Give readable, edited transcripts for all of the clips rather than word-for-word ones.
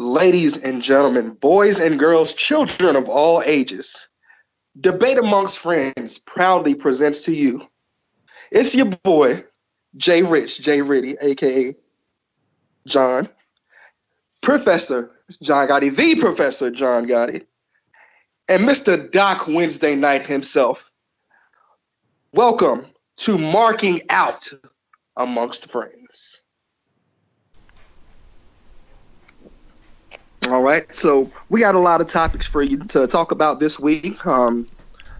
Ladies and gentlemen, boys and girls, children of all ages, Debate Amongst Friends proudly presents to you. It's your boy, Jay Rich, Jay Ritty, aka John, Professor John Gotti, the Professor John Gotti, and Mr. Doc Wednesday Night himself. Welcome to Marking Out Amongst Friends. All right, so we got a lot of topics for you to talk about this week.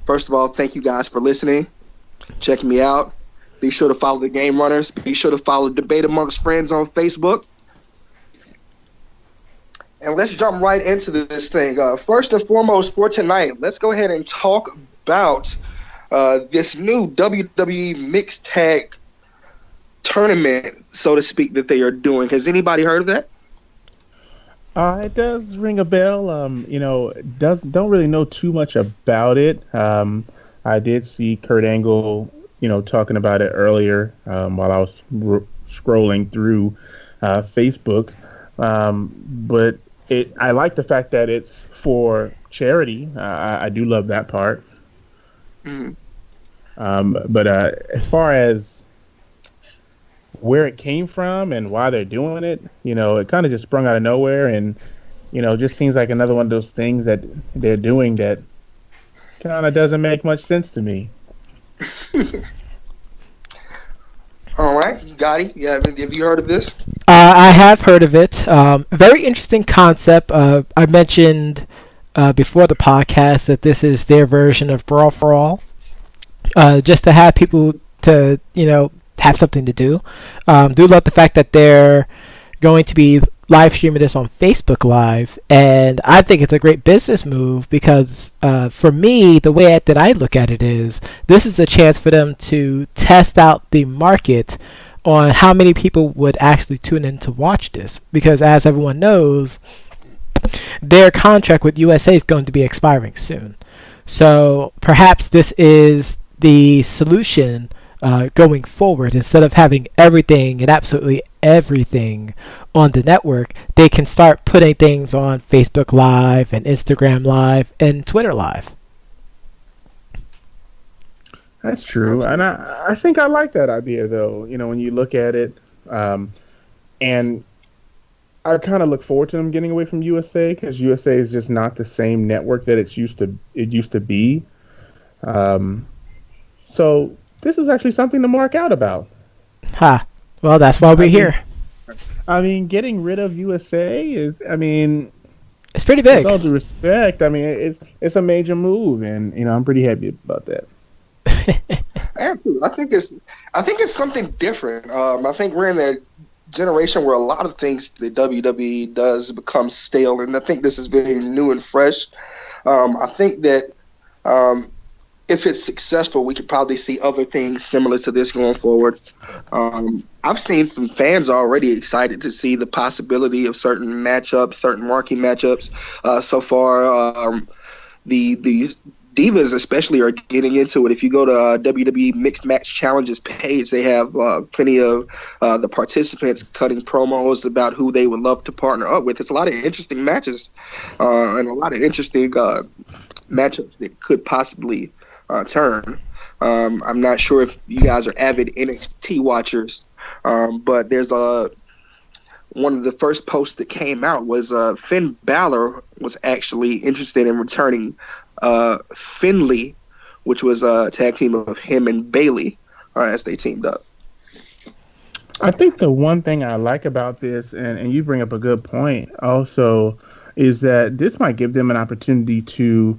First of all, thank you guys for listening, checking me out. Be sure to follow the Game Runners. Be sure to follow Debate Amongst Friends on Facebook. And let's jump right into this thing. First and foremost for tonight, let's go ahead and talk about this new WWE Mixed Tag Tournament, so to speak, that they are doing. Has anybody heard of that? It does ring a bell. Don't really know too much about it. I did see Kurt Angle, talking about it earlier while I was scrolling through Facebook. But I like the fact that it's for charity. I do love that part. Mm-hmm. But as far as where it came from and why they're doing it, it kind of just sprung out of nowhere, and just seems like another one of those things that they're doing that kind of doesn't make much sense to me. All right, Gotti, have you heard of this? I have heard of it. Very interesting concept. I mentioned before the podcast that this is their version of Brawl for All, just to have people to have something to do. Do love the fact that they're going to be live streaming this on Facebook Live, and I think it's a great business move because for me, the way that I look at it is this is a chance for them to test out the market on how many people would actually tune in to watch this, because as everyone knows, their contract with USA is going to be expiring soon. So perhaps this is the solution going forward. Instead of having everything and absolutely everything on the network, they can start putting things on Facebook Live and Instagram Live and Twitter Live. That's true, and I think I like that idea, though. When you look at it, and I kind of look forward to them getting away from USA, because USA is just not the same network that it used to be. So this is actually something to mark out about. Well, that's why we're here. Getting rid of USA is, it's pretty big. With all due respect, it's a major move, and I'm pretty happy about that. I am too. I think it's something different. I think we're in a generation where a lot of things that WWE does become stale, and I think this is very new and fresh. I think that if it's successful, we could probably see other things similar to this going forward. I've seen some fans already excited to see the possibility of certain matchups, certain marquee matchups. So far, the Divas especially are getting into it. If you go to WWE Mixed Match Challenges page, they have plenty of the participants cutting promos about who they would love to partner up with. It's a lot of interesting matches and a lot of interesting matchups that could possibly turn. I'm not sure if you guys are avid NXT watchers, but there's one of the first posts that came out was Finn Balor was actually interested in returning Finley, which was a tag team of him and Bayley as they teamed up. I think the one thing I like about this, and you bring up a good point also, is that this might give them an opportunity to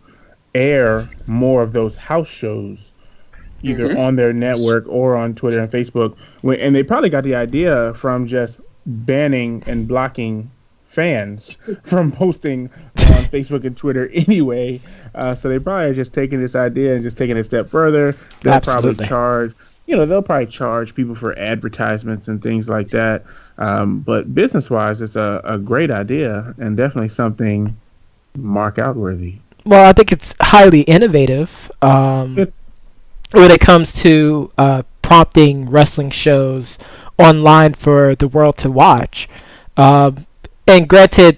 air more of those house shows, either on their network or on Twitter and Facebook. And they probably got the idea from just banning and blocking fans from posting on Facebook and Twitter anyway. So they probably are just taking this idea and just taking it a step further. They'll Absolutely. probably charge people for advertisements and things like that. But business-wise, it's a great idea and definitely something mark out worthy. Well, I think it's highly innovative when it comes to prompting wrestling shows online for the world to watch. And granted,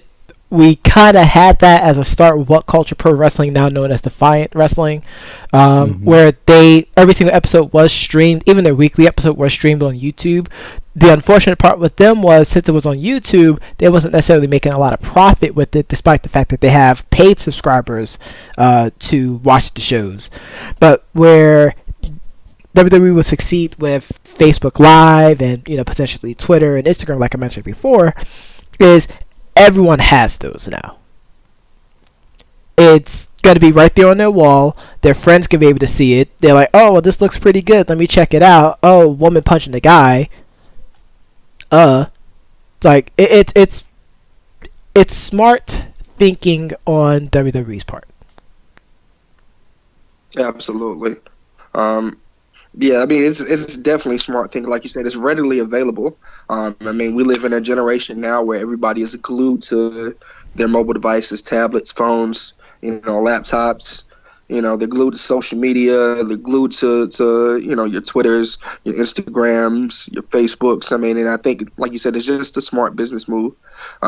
we kind of had that as a start with What Culture Pro Wrestling, now known as Defiant Wrestling, where every single episode was streamed, even their weekly episode was streamed on YouTube. The unfortunate part with them was, since it was on YouTube, they wasn't necessarily making a lot of profit with it, despite the fact that they have paid subscribers to watch the shows. But where WWE will succeed with Facebook Live and potentially Twitter and Instagram, like I mentioned before, is everyone has those now. It's going to be right there on their wall. Their friends can be able to see it. They're like, oh, well, this looks pretty good. Let me check it out. Oh, woman punching the guy. Like it's smart thinking on WWE's part. Absolutely. Yeah, I mean, it's definitely smart thinking. Like you said, it's readily available. I mean, we live in a generation now where everybody is glued to their mobile devices, tablets, phones, laptops. They're glued to social media. They're glued to your Twitters, your Instagrams, your Facebooks. I mean, and I think, like you said, it's just a smart business move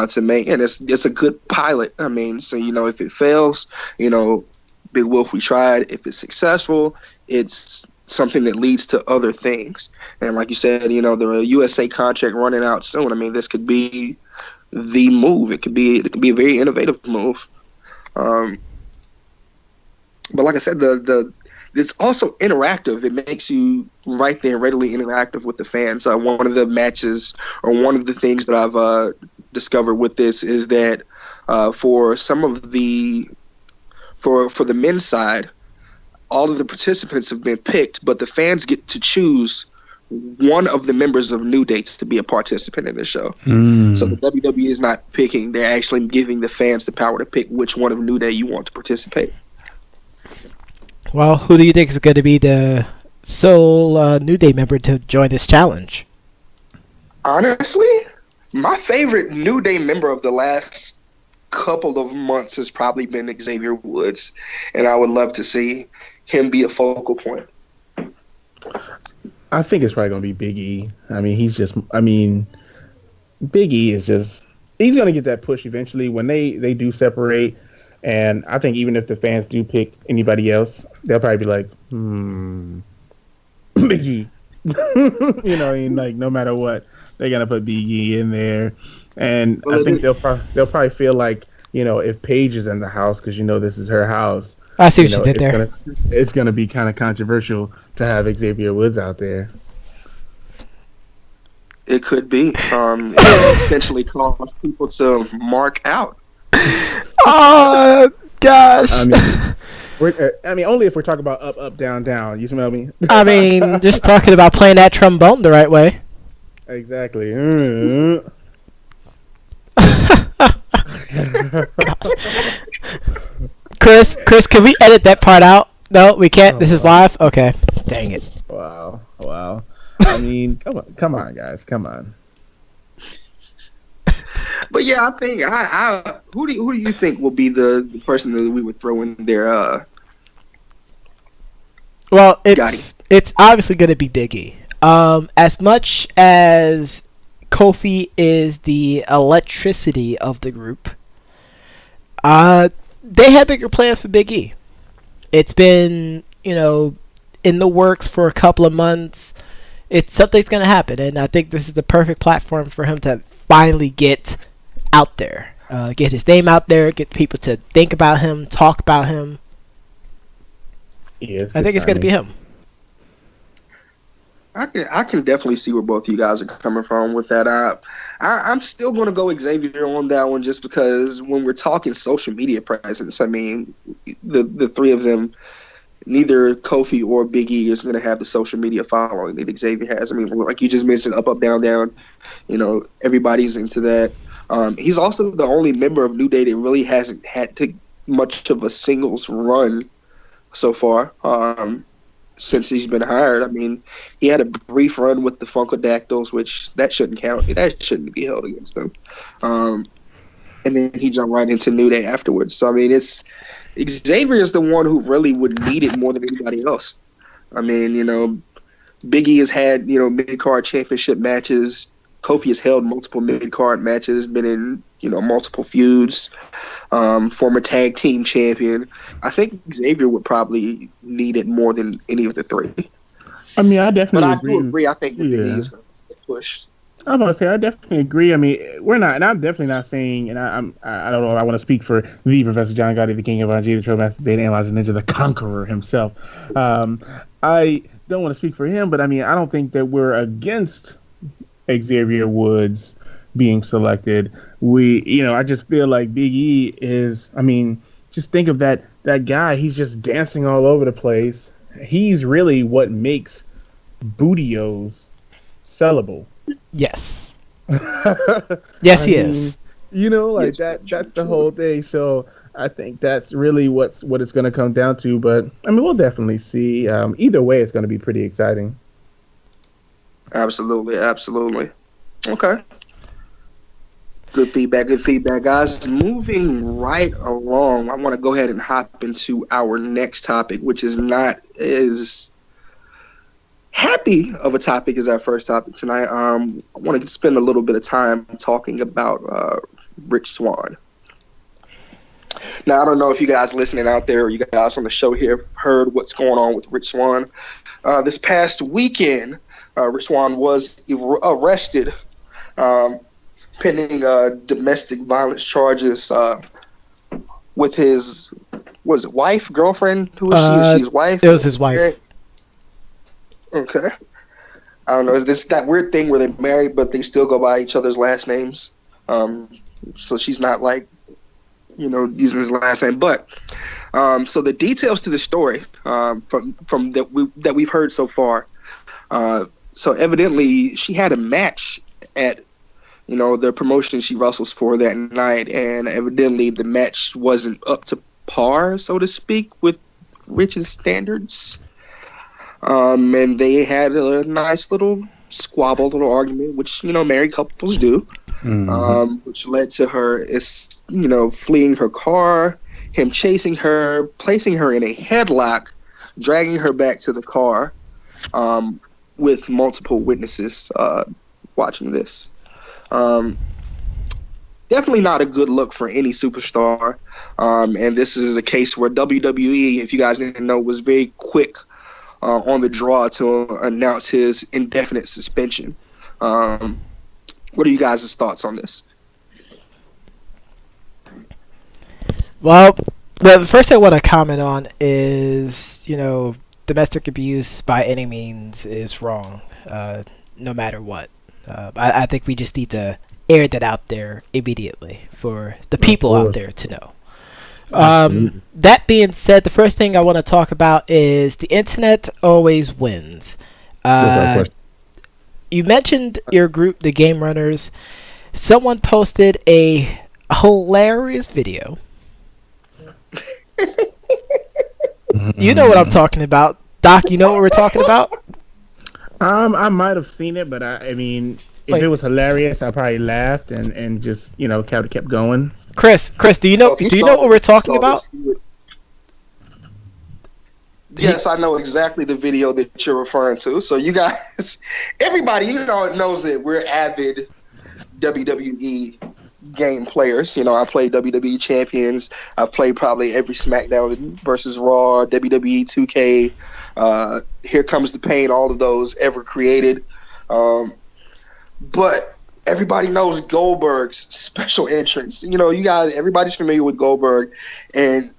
to make, and it's a good pilot. I mean, so if it fails, Big Wolf, we tried. If it's successful, it's something that leads to other things. And like you said, the USA contract running out soon. I mean, this could be the move. It could be a very innovative move. But like I said, it's also interactive. It makes you right there readily interactive with the fans. One of the matches, or one of the things that I've discovered with this, is that for some of the for the men's side, all of the participants have been picked, but the fans get to choose one of the members of New Day to be a participant in the show. So the WWE is not picking; they're actually giving the fans the power to pick which one of New Day you want to participate. Well, who do you think is going to be the sole New Day member to join this challenge? Honestly, my favorite New Day member of the last couple of months has probably been Xavier Woods, and I would love to see him be a focal point. I think it's probably going to be Big E. I mean, Big E is he's going to get that push eventually when they do separate. And I think even if the fans do pick anybody else, they'll probably be like, Big E. No matter what, they're going to put Big E in there. And I think they'll probably feel like, if Paige is in the house, because this is her house. I see what you did there. It's going to be kind of controversial to have Xavier Woods out there. It could be. It essentially cause people to mark out. Oh gosh! I mean, only if we're talking about up, up, down, down. You smell me? I mean, just talking about playing that trombone the right way. Exactly. Chris, can we edit that part out? No, we can't. This is live. Okay. Dang it. Wow. I mean, come on, guys, come on. But yeah, I think who do you think will be the person that we would throw in there? Well, it's obviously going to be Big E. As much as Kofi is the electricity of the group, they have bigger plans for Big E. It's been in the works for a couple of months. Something's going to happen, and I think this is the perfect platform for him to finally get out there, get his name out there, get people to think about him, talk about him. Yeah, I think it's going to be him. I can definitely see where both of you guys are coming from with that. I'm still going to go Xavier on that one, just because when we're talking social media presence, I mean, the three of them, neither Kofi or Big E is going to have the social media following that Xavier has. I mean, like you just mentioned, up, up, down, down. Everybody's into that. He's also the only member of New Day that really hasn't had much of a singles run so far since he's been hired. I mean, he had a brief run with the Funkadactyls, which that shouldn't count. That shouldn't be held against him. And then he jumped right into New Day afterwards. So, I mean, Xavier is the one who really would need it more than anybody else. I mean, Big E has had, mid-card championship matches. Kofi has held multiple mid-card matches, been in multiple feuds, former tag team champion. I think Xavier would probably need it more than any of the three. I mean, I definitely agree. But I do agree. I think the Big E is going to push. I'm about to say I definitely agree. I mean, we're not, and I'm definitely not saying, and I don't know if I want to speak for the Professor John Gotti, the King of RG, the Trailmaster, Data Analyzer Ninja, the Conqueror himself. I don't want to speak for him, but I mean, I don't think that we're against Xavier Woods being selected. I just feel like Big E is. I mean, just think of that guy. He's just dancing all over the place. He's really what makes Booty-O's sellable. Yes. Yes, he is. That's the whole thing. So I think that's really what it's going to come down to. But I mean, we'll definitely see. Either way, it's going to be pretty exciting. Absolutely. Okay. Good feedback, guys. Moving right along, I want to go ahead and hop into our next topic, which is not as happy of a topic as our first topic tonight. I want to spend a little bit of time talking about Rich Swann. Now, I don't know if you guys listening out there or you guys on the show here have heard what's going on with Rich Swann. This past weekend, Rich Swann was arrested pending domestic violence charges with his, wife, girlfriend? Who is she? Is she his wife? It was his wife. Okay. I don't know. Is this that weird thing where they're married but they still go by each other's last names? So she's not using his last name. But so the details to the story from that we've heard so far. So evidently she had a match at the promotion she wrestles for that night, and evidently the match wasn't up to par, so to speak, with Rich's standards. And they had a nice little squabble, little argument, which married couples do, which led to her fleeing her car, him chasing her, placing her in a headlock, dragging her back to the car, with multiple witnesses watching this. Definitely not a good look for any superstar. And this is a case where WWE, if you guys didn't know, was very quick on the draw to announce his indefinite suspension. What are you guys' thoughts on this? Well, the first thing I want to comment on is, domestic abuse by any means is wrong, no matter what. I think we just need to air that out there immediately for the people out there to know. That being said, the first thing I want to talk about is the internet always wins. You mentioned your group, the Game Runners. Someone posted a hilarious video. You know what I'm talking about. Doc, you know what we're talking about? I might have seen it, but I mean, if it was hilarious, I probably laughed and just kept going. Chris, do you know what we're talking about? Yes, I know exactly the video that you're referring to. So you guys, everybody, knows that we're avid WWE game players. I play WWE Champions. I've played probably every SmackDown versus Raw, WWE 2K, Here Comes the Pain, all of those ever created. But everybody knows Goldberg's special entrance. You guys, everybody's familiar with Goldberg. And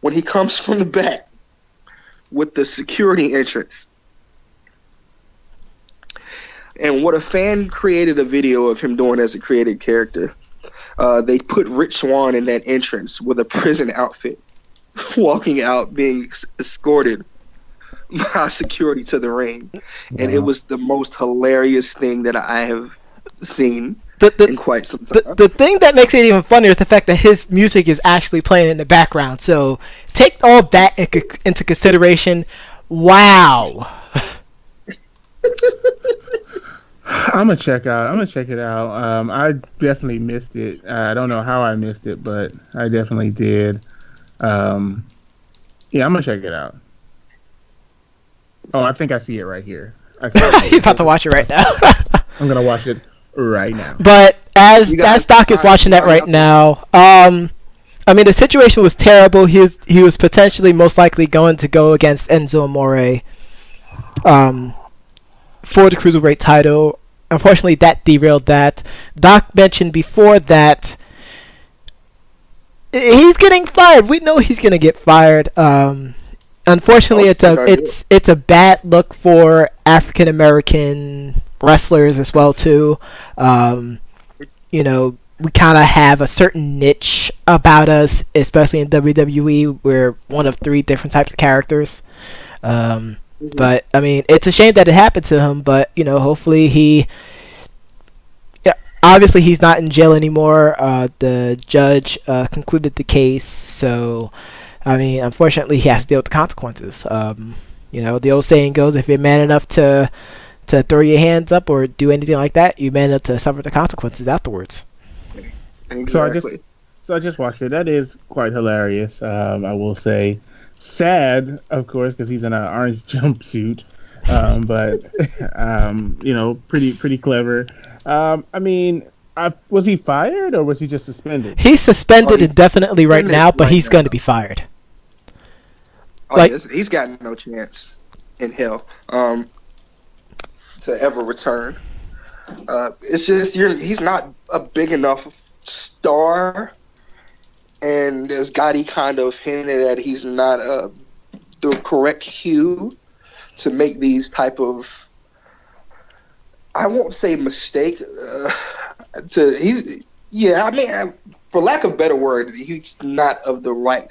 when he comes from the back with the security entrance, and what a fan created a video of him doing as a created character. They put Rich Swann in that entrance with a prison outfit, walking out, being escorted by security to the ring. And it was the most hilarious thing that I have seen in quite some time. The thing that makes it even funnier is the fact that his music is actually playing in the background. So take all that into consideration. Wow. I'm gonna check it out. I definitely missed it. I don't know how I missed it, but I definitely did. Yeah, I'm gonna check it out. Oh, I think I see it right here. You're about to watch it right now. I'm gonna watch it right now. But as Doc is watching that right now, I mean, the situation was terrible. He was potentially most likely going to go against Enzo Amore for the Cruiserweight title. Unfortunately, that derailed that. Doc mentioned before that he's getting fired. We know he's going to get fired. Unfortunately, it's a bad look for African American wrestlers as well too. You know, we kind of have a certain niche about us, especially in WWE. We're one of 3 different types of characters. But I mean, it's a shame that it happened to him. But you know, hopefully obviously he's not in jail anymore. The judge concluded the case, so I mean, unfortunately, he has to deal with the consequences. You know, the old saying goes, if you're man enough to throw your hands up or do anything like that, you're man enough to suffer the consequences afterwards. Exactly. So I just watched it. That is quite hilarious. I will say, sad, of course, because he's in an orange jumpsuit. But you know, pretty clever. I mean, was he fired or was he just suspended? He's suspended indefinitely right now, but he's going to be fired. He's got no chance in hell to ever return. It's just he's not a big enough star, and as Gotti kind of hinted at, he's not the correct hue to make these type of, I won't say mistake. I mean, for lack of a better word, he's not of the right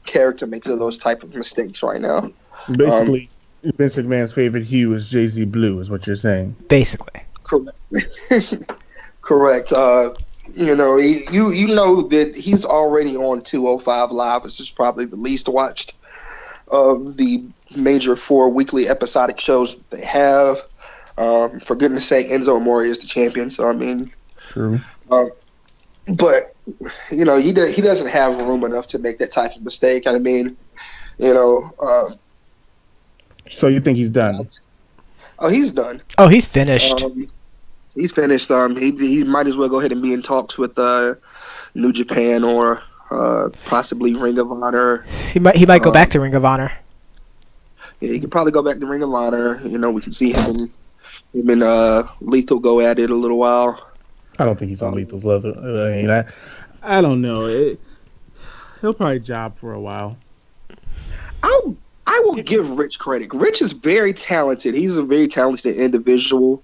character makes those type of mistakes right now. Basically, Vince McMahon's favorite hue is Jay-Z blue, is what you're saying. Basically. Correct. Correct. You know, you know that he's already on 205 Live, which is probably the least watched of the major 4 weekly episodic shows that they have. For goodness sake, Enzo Amore is the champion, so I mean, true. But you know, he doesn't have room enough to make that type of mistake. I mean, you know. So you think he's done? Oh, he's done. Oh, he's finished. He's finished. He might as well go ahead and be in talks with New Japan or possibly Ring of Honor. He might go back to Ring of Honor. Yeah, he could probably go back to Ring of Honor. You know, we can see him and Lethal go at it a little while. I don't think he's on Lethal's level. I mean, I don't know. He'll probably job for a while. I will give Rich credit. Rich is very talented. He's a very talented individual.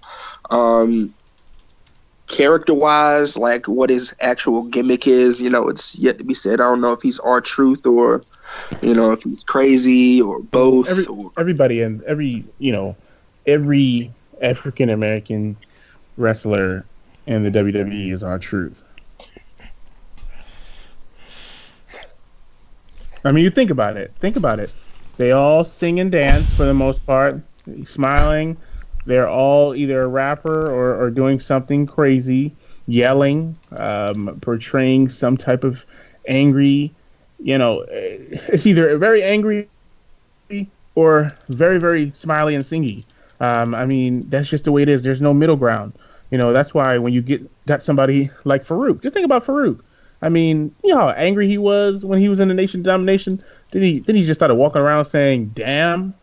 Character-wise, like what his actual gimmick is, you know, it's yet to be said. I don't know if he's R-Truth or, you know, if he's crazy or both. Everybody and every African American wrestler in the WWE is R-Truth. I mean, you think about it. They all sing and dance for the most part, smiling. They're all either a rapper or doing something crazy, yelling, portraying some type of angry, you know, it's either very angry or very, very smiley and singy. I mean, that's just the way it is. There's no middle ground. You know, that's why when you got somebody like Farouk, just think about Farouk. I mean, you know how angry he was when he was in the Nation Domination? Then he just started walking around saying, damn.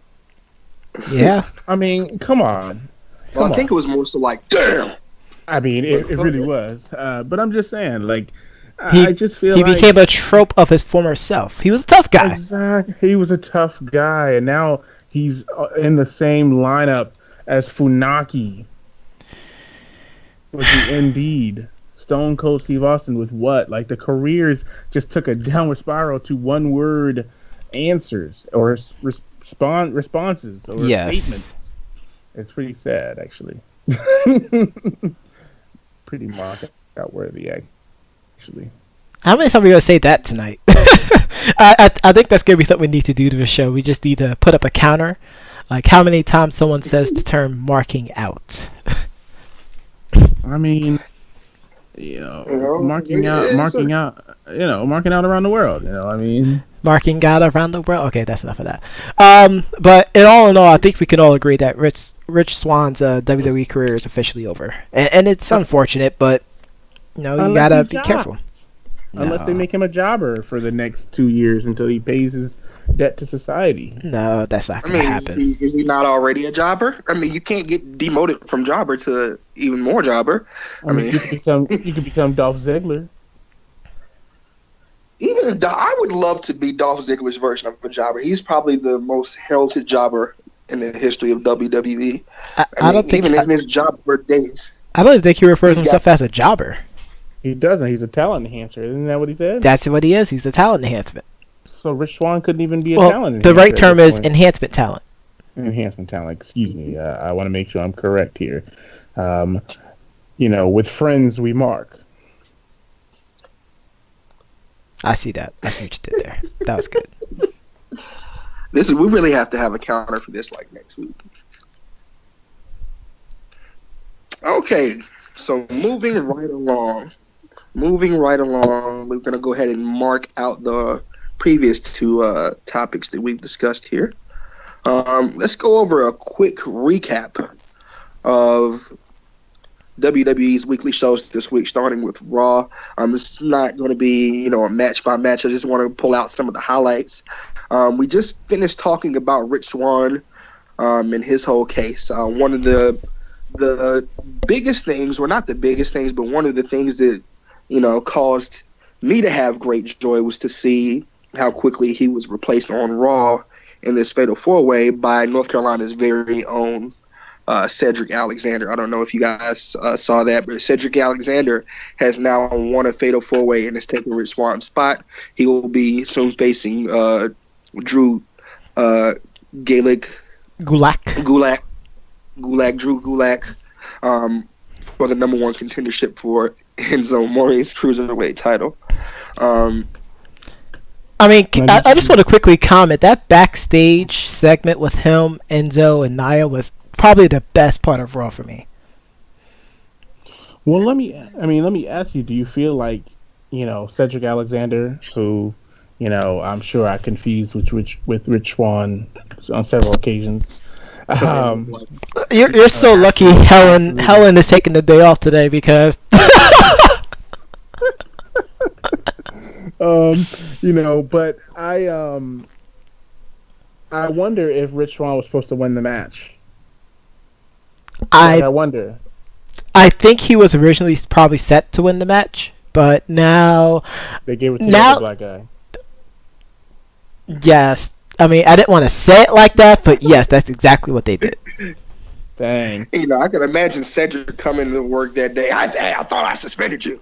Yeah. I mean, come on. I think it was more so like, damn. I mean, it really was. But I'm just saying, like, I just feel he like... became a trope of his former self. He was a tough guy. Exactly. He was a tough guy, and now he's in the same lineup as Funaki with the Indeed. Stone Cold Steve Austin with what? Like, the careers just took a downward spiral to one-word answers or responses or statements. It's pretty sad, actually. Pretty mock-out worthy, actually. How many times are we going to say that tonight? I think that's going to be something we need to do to the show. We just need to put up a counter. Like, how many times someone says the term marking out. I mean... marking out around the world. You know, I mean, marking God around the world. Okay, that's enough of that. But in all, I think we can all agree that Rich Swann's WWE career is officially over, and it's unfortunate, but you gotta be careful. Unless they make him a jobber for the next 2 years until he pays his debt to society. No, that's not going to happen. Is he not already a jobber? I mean, you can't get demoted from jobber to even more jobber. I mean, you could become Dolph Ziggler. I would love to be Dolph Ziggler's version of a jobber. He's probably the most heralded jobber in the history of WWE. I don't think even in his jobber days. I don't think he refers himself as a jobber. He doesn't. He's a talent enhancer. Isn't that what he said? That's what he is. He's a talent enhancement. So Rich Swann couldn't even be a talent enhancer. The right term is enhancement talent. Enhancement talent. Excuse me. I want to make sure I'm correct here. With friends we mark. I see that. I see what you did there. That was good. We really have to have a counter for this like next week. Okay, so moving right along, we're going to go ahead and mark out the previous two topics that we've discussed here. Let's go over a quick recap of WWE's weekly shows this week, starting with Raw. It's not going to be, a match by match. I just want to pull out some of the highlights. We just finished talking about Rich Swann and his whole case. One of the biggest things, or not the biggest things, but one of the things that, caused me to have great joy was to see how quickly he was replaced on Raw in this Fatal 4-Way by North Carolina's very own Cedric Alexander. I don't know if you guys saw that, but Cedric Alexander has now won a Fatal 4-Way and has taken Rich Swann's spot. He will be soon facing Drew Gulak, for the number one contendership for Enzo Amore's Cruiserweight title. I just want to quickly comment. That backstage segment with him, Enzo, and Nia was probably the best part of Raw for me. Well, let me ask you, do you feel like, Cedric Alexander, who, I'm sure I confused with Rich Swann on several occasions. You're so lucky Helen is taking the day off today because but I wonder if Rich Swann was supposed to win the match. I wonder. I think he was originally probably set to win the match, but now they gave it to the other black guy. Yes. I didn't want to say it like that, but yes, that's exactly what they did. Dang. I can imagine Cedric coming to work that day. I thought I suspended you.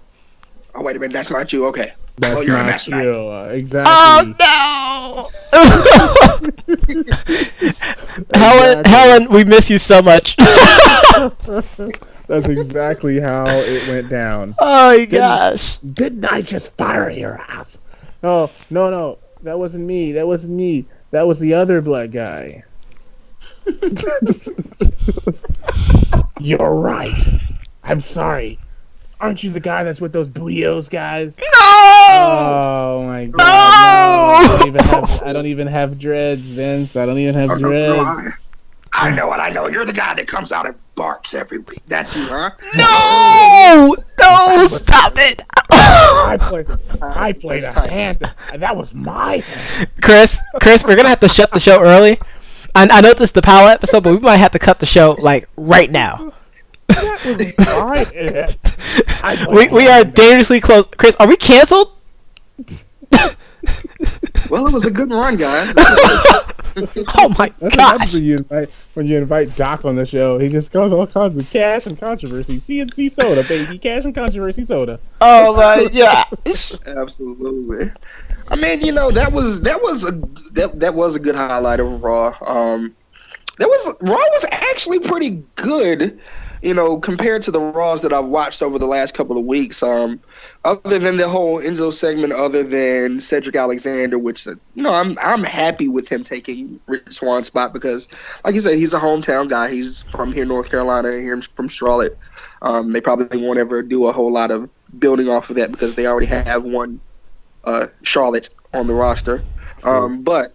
Oh, wait a minute, that's not you. Okay. That's you're not you. Exactly. Oh, no! Helen, we miss you so much. That's exactly how it went down. Oh, my gosh. Didn't I just fire your ass? No. That wasn't me. That was the other black guy. You're right. I'm sorry. Aren't you the guy that's with those Booty-O's guys? No! Oh my god. No! I don't even have dreads, Vince. I don't even have dreads. No, I know what I know. You're the guy that comes out and barks every week. That's you, huh? No! No! Stop it! I played a hand. That was my hand. Chris, we're gonna have to shut the show early. I know this is the Power episode, but we might have to cut the show right now. That was my we are dangerously close. Chris, are we canceled? Well, it was a good run, guys. Oh my gosh! That's when you invite Doc on the show. He just goes all kinds of cash and controversy. CNC soda, baby, cash and controversy soda. Oh my gosh! Absolutely. That was a good highlight of Raw. Raw was actually pretty good. Compared to the Raws that I've watched over the last couple of weeks, other than the whole Enzo segment, other than Cedric Alexander, which, I'm happy with him taking Rich Swann's spot because, like you said, he's a hometown guy. He's from here, North Carolina, here from Charlotte. They probably won't ever do a whole lot of building off of that because they already have one Charlotte on the roster. But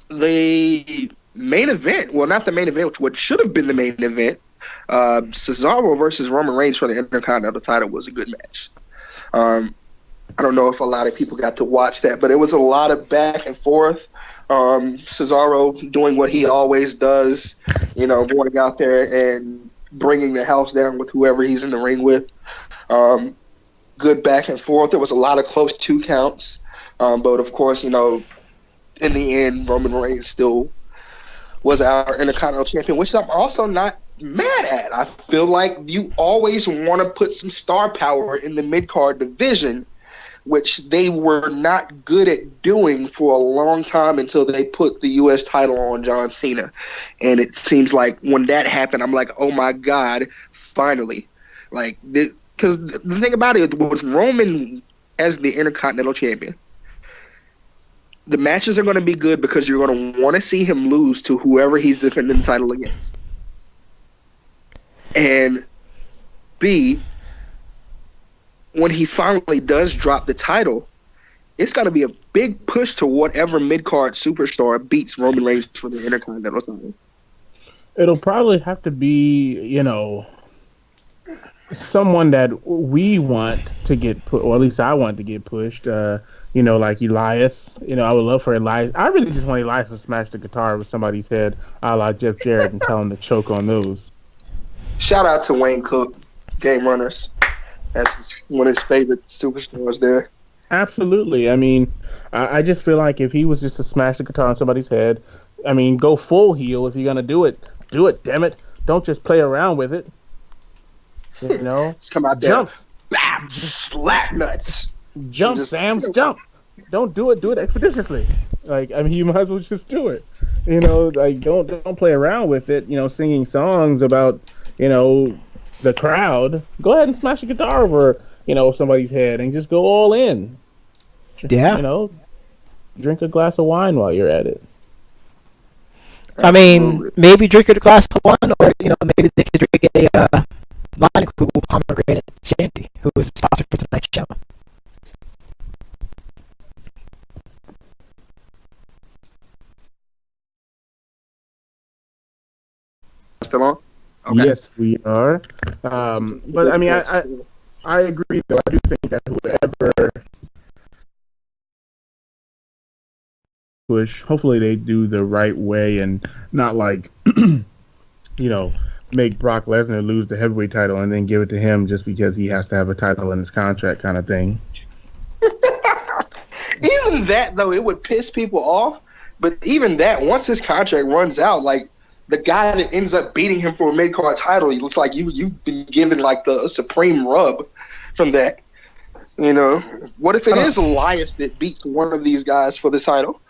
the main event, well, not the main event, what should have been the main event, Cesaro versus Roman Reigns for the Intercontinental title was a good match. I don't know if a lot of people got to watch that, but it was a lot of back and forth. Cesaro doing what he always does, going out there and bringing the house down with whoever he's in the ring with. Good back and forth. There was a lot of close 2 counts. But, of course, in the end, Roman Reigns still was our Intercontinental Champion, which I'm also not mad at. I feel like you always want to put some star power in the mid-card division, which they were not good at doing for a long time until they put the U.S. title on John Cena. And it seems like when that happened, I'm like, oh, my God, finally. Because the thing about it was Roman as the Intercontinental Champion, the matches are going to be good because you're going to want to see him lose to whoever he's defending the title against. And B, when he finally does drop the title, it's going to be a big push to whatever mid-card superstar beats Roman Reigns for the Intercontinental title. It'll probably have to be, someone that we want to get put, or at least I want to get pushed. Like Elias. I would love for Elias. I really just want Elias to smash the guitar with somebody's head, a la Jeff Jarrett, and tell him to choke on those. Shout out to Wayne Cook, Game Runners. That's one of his favorite superstars there. Absolutely. I mean, I just feel like if he was just to smash the guitar on somebody's head, go full heel if you're gonna do it. Do it, damn it! Don't just play around with it. Just come out there, jumps, bam, slap nuts, jump, Sam's jump. Don't do it expeditiously. You might as well just do it. Don't play around with it. Singing songs about the crowd. Go ahead and smash a guitar over somebody's head and just go all in. Yeah. Drink a glass of wine while you're at it. Maybe drink a glass of wine, or maybe they could drink a Line Kugel Pomegranate Shanty, who is the sponsor for tonight's show. Still on? Okay. Yes, we are. But I agree, though. I do think that whoever push, hopefully they do the right way and not make Brock Lesnar lose the heavyweight title and then give it to him just because he has to have a title in his contract kind of thing. Even that, though, it would piss people off. But even that, once his contract runs out, the guy that ends up beating him for a mid-card title, he looks like you've been given the supreme rub from that. What if it is Elias that beats one of these guys for the title?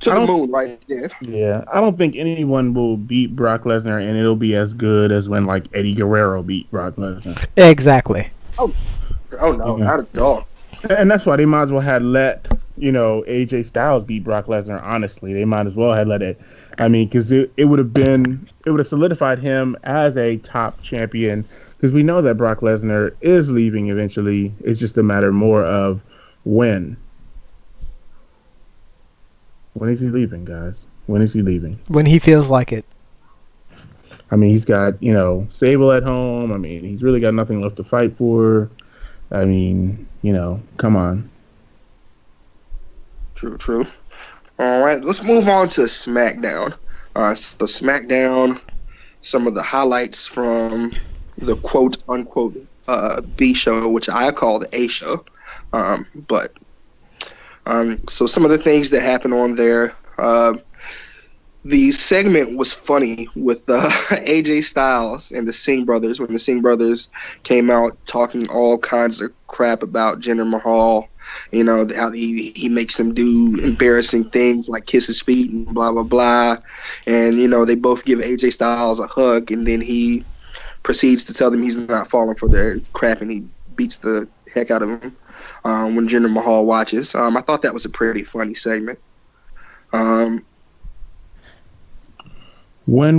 To the moon right there. Yeah, I don't think anyone will beat Brock Lesnar, and it'll be as good as when Eddie Guerrero beat Brock Lesnar. Exactly. Oh no, not at all. And that's why they might as well have let AJ Styles beat Brock Lesnar. Honestly, they might as well have let it. Because it would have solidified him as a top champion. Because we know that Brock Lesnar is leaving eventually. It's just a matter more of when. When is he leaving, guys? When is he leaving? When he feels like it. He's got, Sable at home. He's really got nothing left to fight for. Come on. True. All right, let's move on to SmackDown. So SmackDown, some of the highlights from the quote-unquote B show, which I call the A show. So some of the things that happened on there, the segment was funny with AJ Styles and the Singh brothers when the Singh brothers came out talking all kinds of crap about Jinder Mahal. How he makes him do embarrassing things like kiss his feet and blah, blah, blah. And, they both give AJ Styles a hug, and then he proceeds to tell them he's not falling for their crap, and he beats the heck out of him. When Jinder Mahal watches. I thought that was a pretty funny segment. When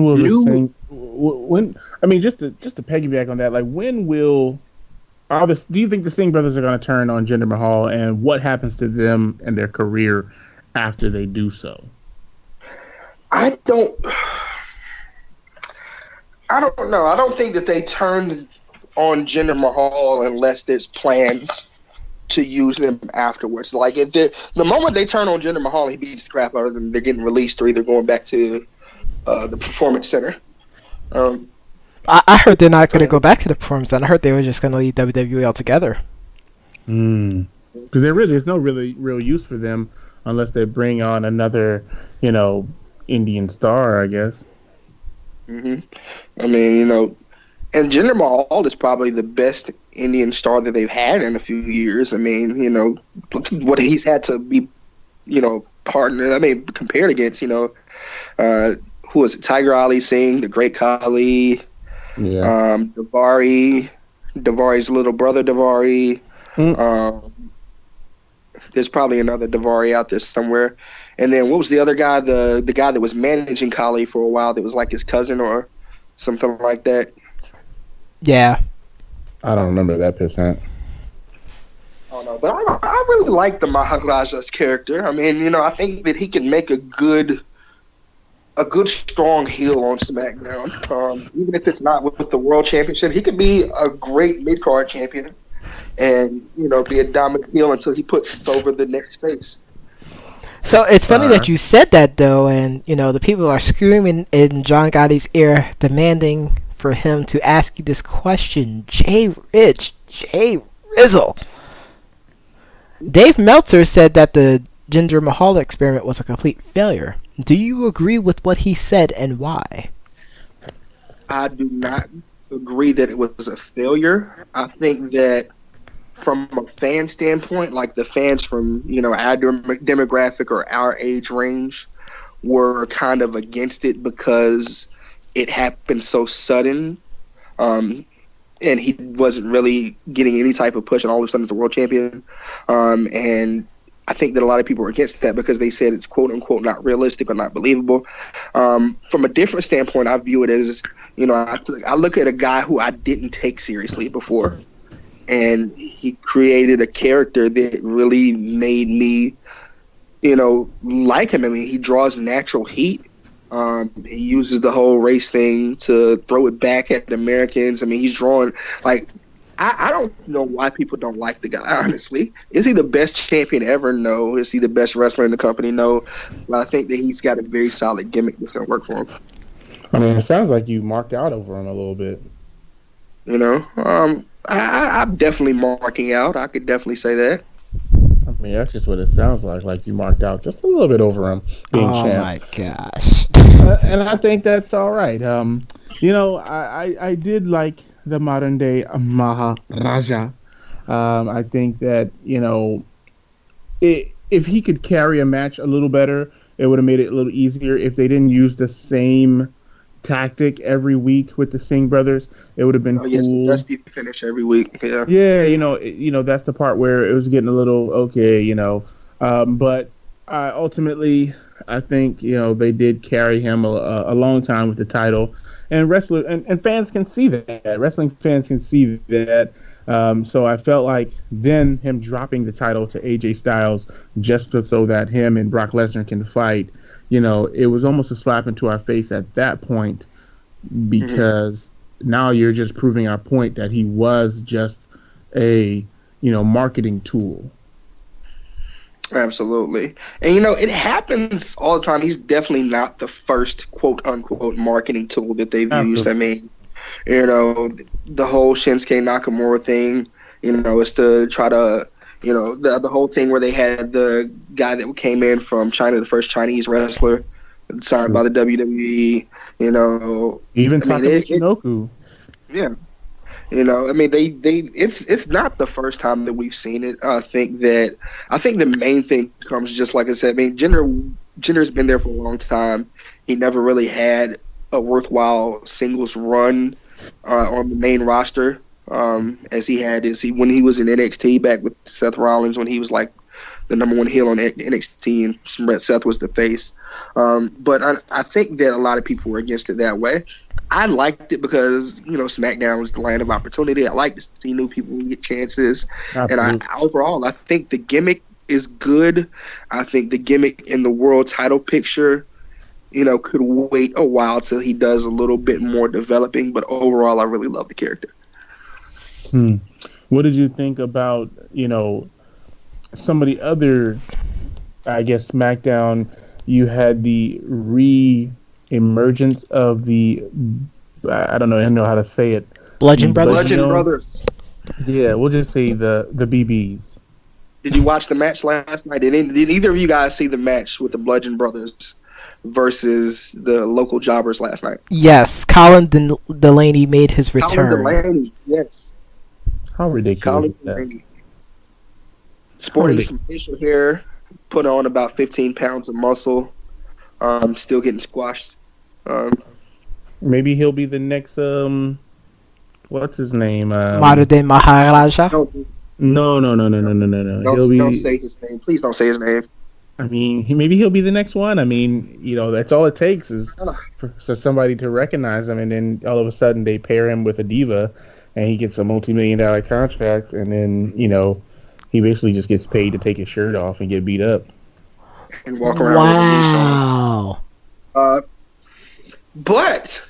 will this thing? When just to piggyback on that, when will Do you think the Singh brothers are going to turn on Jinder Mahal, and what happens to them and their career after they do so? I don't know. I don't think that they turn on Jinder Mahal unless there's plans to use him afterwards. Like if the moment they turn on Jinder Mahal, he beats the crap out of them. They're getting released, or either going back to the Performance Center. I heard they're not going to go back to the Performance Center. I heard they were just going to leave WWE altogether. Because there's no real use for them unless they bring on another, Indian star, I guess. I mean, and Jinder Mahal is probably the best Indian star that they've had in a few years. I mean, what he's had to be, compared against, who was it? Tiger Ali Singh, the Great Khali, Daivari, little brother Daivari. There's probably another Daivari out there somewhere. And then what was the other guy? The guy that was managing Khali for a while that was like his cousin or something like that. Yeah. I don't remember that percent. Oh no, but I really like the Maharaja's character. I mean, I think that he can make a good strong heel on SmackDown. Even if it's not with the World Championship, he could be a great mid-card champion and, be a dominant heel until he puts over the next face. So it's funny that you said that, though, and, the people are screaming in John Gotti's ear, demanding for him to ask you this question. Jay Rizzle. Dave Meltzer said that the Jinder Mahal experiment was a complete failure. Do you agree with what he said, and why? I do not agree that it was a failure. I think that from a fan standpoint, like the fans from, our demographic or our age range were kind of against it because it happened so sudden. And he wasn't really getting any type of push, and all of a sudden he's the world champion. And I think that a lot of people are against that because they said it's quote unquote not realistic or not believable. From a different standpoint, I view it as, I look at a guy who I didn't take seriously before, and he created a character that really made me, like him. I mean, he draws natural heat. He uses the whole race thing to throw it back at the Americans. I mean, he's drawing I don't know why people don't like the guy, honestly. Is he the best champion ever? No. Is he the best wrestler in the company? No. But I think that he's got a very solid gimmick that's going to work for him. I mean, it sounds like you marked out over him a little bit. I'm definitely marking out. I could definitely say that. I mean, that's just what it sounds like you marked out just a little bit over him being champ. Oh, my gosh. And I think that's all right. I did like the modern day Maharaja. I think that, if he could carry a match a little better, it would have made it a little easier. If they didn't use the same tactic every week with the Singh brothers, it would have been cool. Yes, the dusty finish every week. Yeah. Yeah, that's the part where it was getting a little okay, but ultimately I think they did carry him a long time with the title, and and fans can see that. Wrestling fans can see that. So I felt like then him dropping the title to AJ Styles just so that him and Brock Lesnar can fight, it was almost a slap into our face at that point, because now you're just proving our point that he was just a, marketing tool. Absolutely. And, it happens all the time. He's definitely not the first quote unquote marketing tool that they've used. I mean, the whole Shinsuke Nakamura thing, is to try to, the whole thing where they had the guy that came in from China, the first Chinese wrestler signed by the WWE, Even Shinoku. Yeah. It's not the first time that we've seen it. I think the main thing comes, just like I said, Jinder's been there for a long time. He never really had a worthwhile singles run on the main roster, as he had when he was in NXT back with Seth Rollins, when he was like the number one heel on NXT and Seth was the face. But I think that a lot of people were against it that way. I liked it because SmackDown was the land of opportunity. I like to see new people get chances, Absolutely. and overall I think the gimmick is good. I think the gimmick in the world title picture, could wait a while till he does a little bit more developing. But overall, I really love the character. What did you think about some of the other? I guess SmackDown. You had the re-emergence of the. I don't know how to say it. Bludgeon Brothers. Bludgeon Brothers. Yeah, we'll just say the BBs. Did you watch the match last night? Did either of you guys see the match with the Bludgeon Brothers versus the local jobbers last night? Yes, Colin Delaney made his return. Colin Delaney, yes. How ridiculous Colin is that? Delaney. Sporting some facial hair, put on about 15 pounds of muscle, still getting squashed. Maybe he'll be the next what's his name? Modern Maharaja. No. Don't say his name. Please don't say his name. I mean, maybe he'll be the next one. I mean, that's all it takes is for somebody to recognize him, and then all of a sudden they pair him with a diva, and he gets a multi-million-dollar contract, and then he basically just gets paid to take his shirt off and get beat up and walk around. Wow. With a but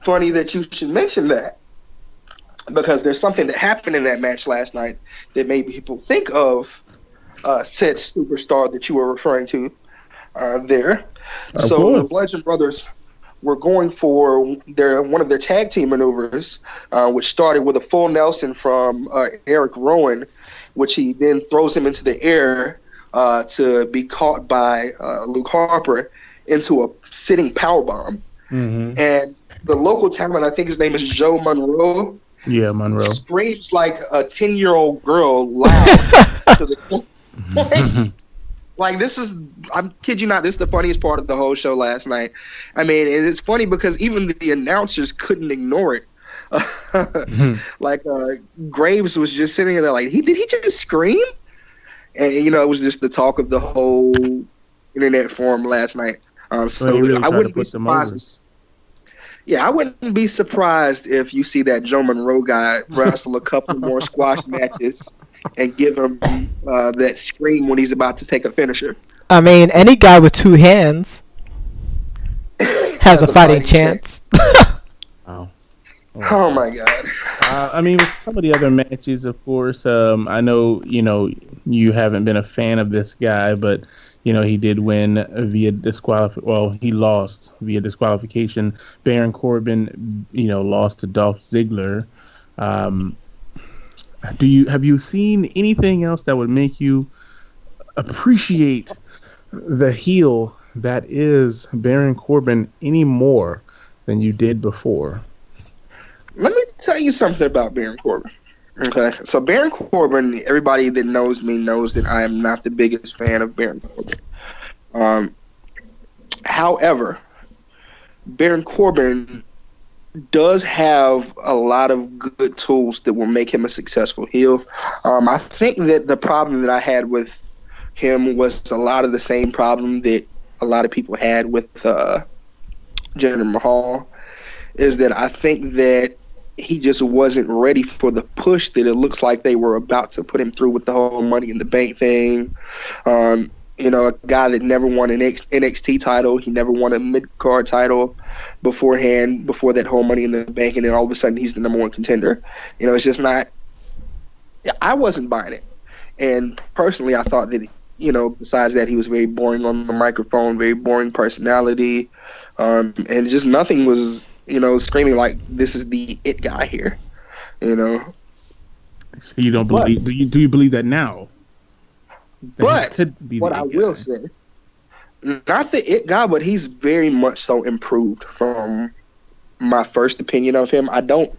funny that you should mention that, because there's something that happened in that match last night that made people think of said superstar that you were referring to there. So the Bludgeon Brothers were going for one of their tag team maneuvers, which started with a full Nelson from Eric Rowan, which he then throws him into the air to be caught by Luke Harper into a sitting powerbomb. Mm-hmm. And the local talent, I think his name is Joe Monroe. Yeah, Monroe. Screams like a 10-year-old girl loud to the point. Like, I kid you not, this is the funniest part of the whole show last night. I mean, and it's funny because even the announcers couldn't ignore it. Like, Graves was just sitting there like, did he just scream? And, it was just the talk of the whole internet forum last night. So really I wouldn't be surprised. Yeah, I wouldn't be surprised if you see that Joe Monroe guy wrestle a couple more squash matches and give him that scream when he's about to take a finisher. I mean, any guy with two hands has a fighting chance. Wow. Oh my God. I mean, with some of the other matches, of course, I know, you haven't been a fan of this guy, but, he did win via disqualification. Well, he lost via disqualification. Baron Corbin, lost to Dolph Ziggler. Have you seen anything else that would make you appreciate the heel that is Baron Corbin any more than you did before? Let me tell you something about Baron Corbin. Okay, so Baron Corbin, everybody that knows me knows that I am not the biggest fan of Baron Corbin. However, Baron Corbin does have a lot of good tools that will make him a successful heel. I think that the problem that I had with him was a lot of the same problem that a lot of people had with Jinder Mahal, is that I think that he just wasn't ready for the push that it looks like they were about to put him through with the whole Money in the Bank thing. A guy that never won an NXT title. He never won a mid-card title beforehand, before that whole Money in the Bank, and then all of a sudden he's the number one contender. It's just not – I wasn't buying it. And personally, I thought that, besides that, he was very boring on the microphone, very boring personality, and just nothing was – screaming like this is the it guy here. So you don't believe? Do you believe that now? But what I will say, not the it guy, but he's very much so improved from my first opinion of him. I don't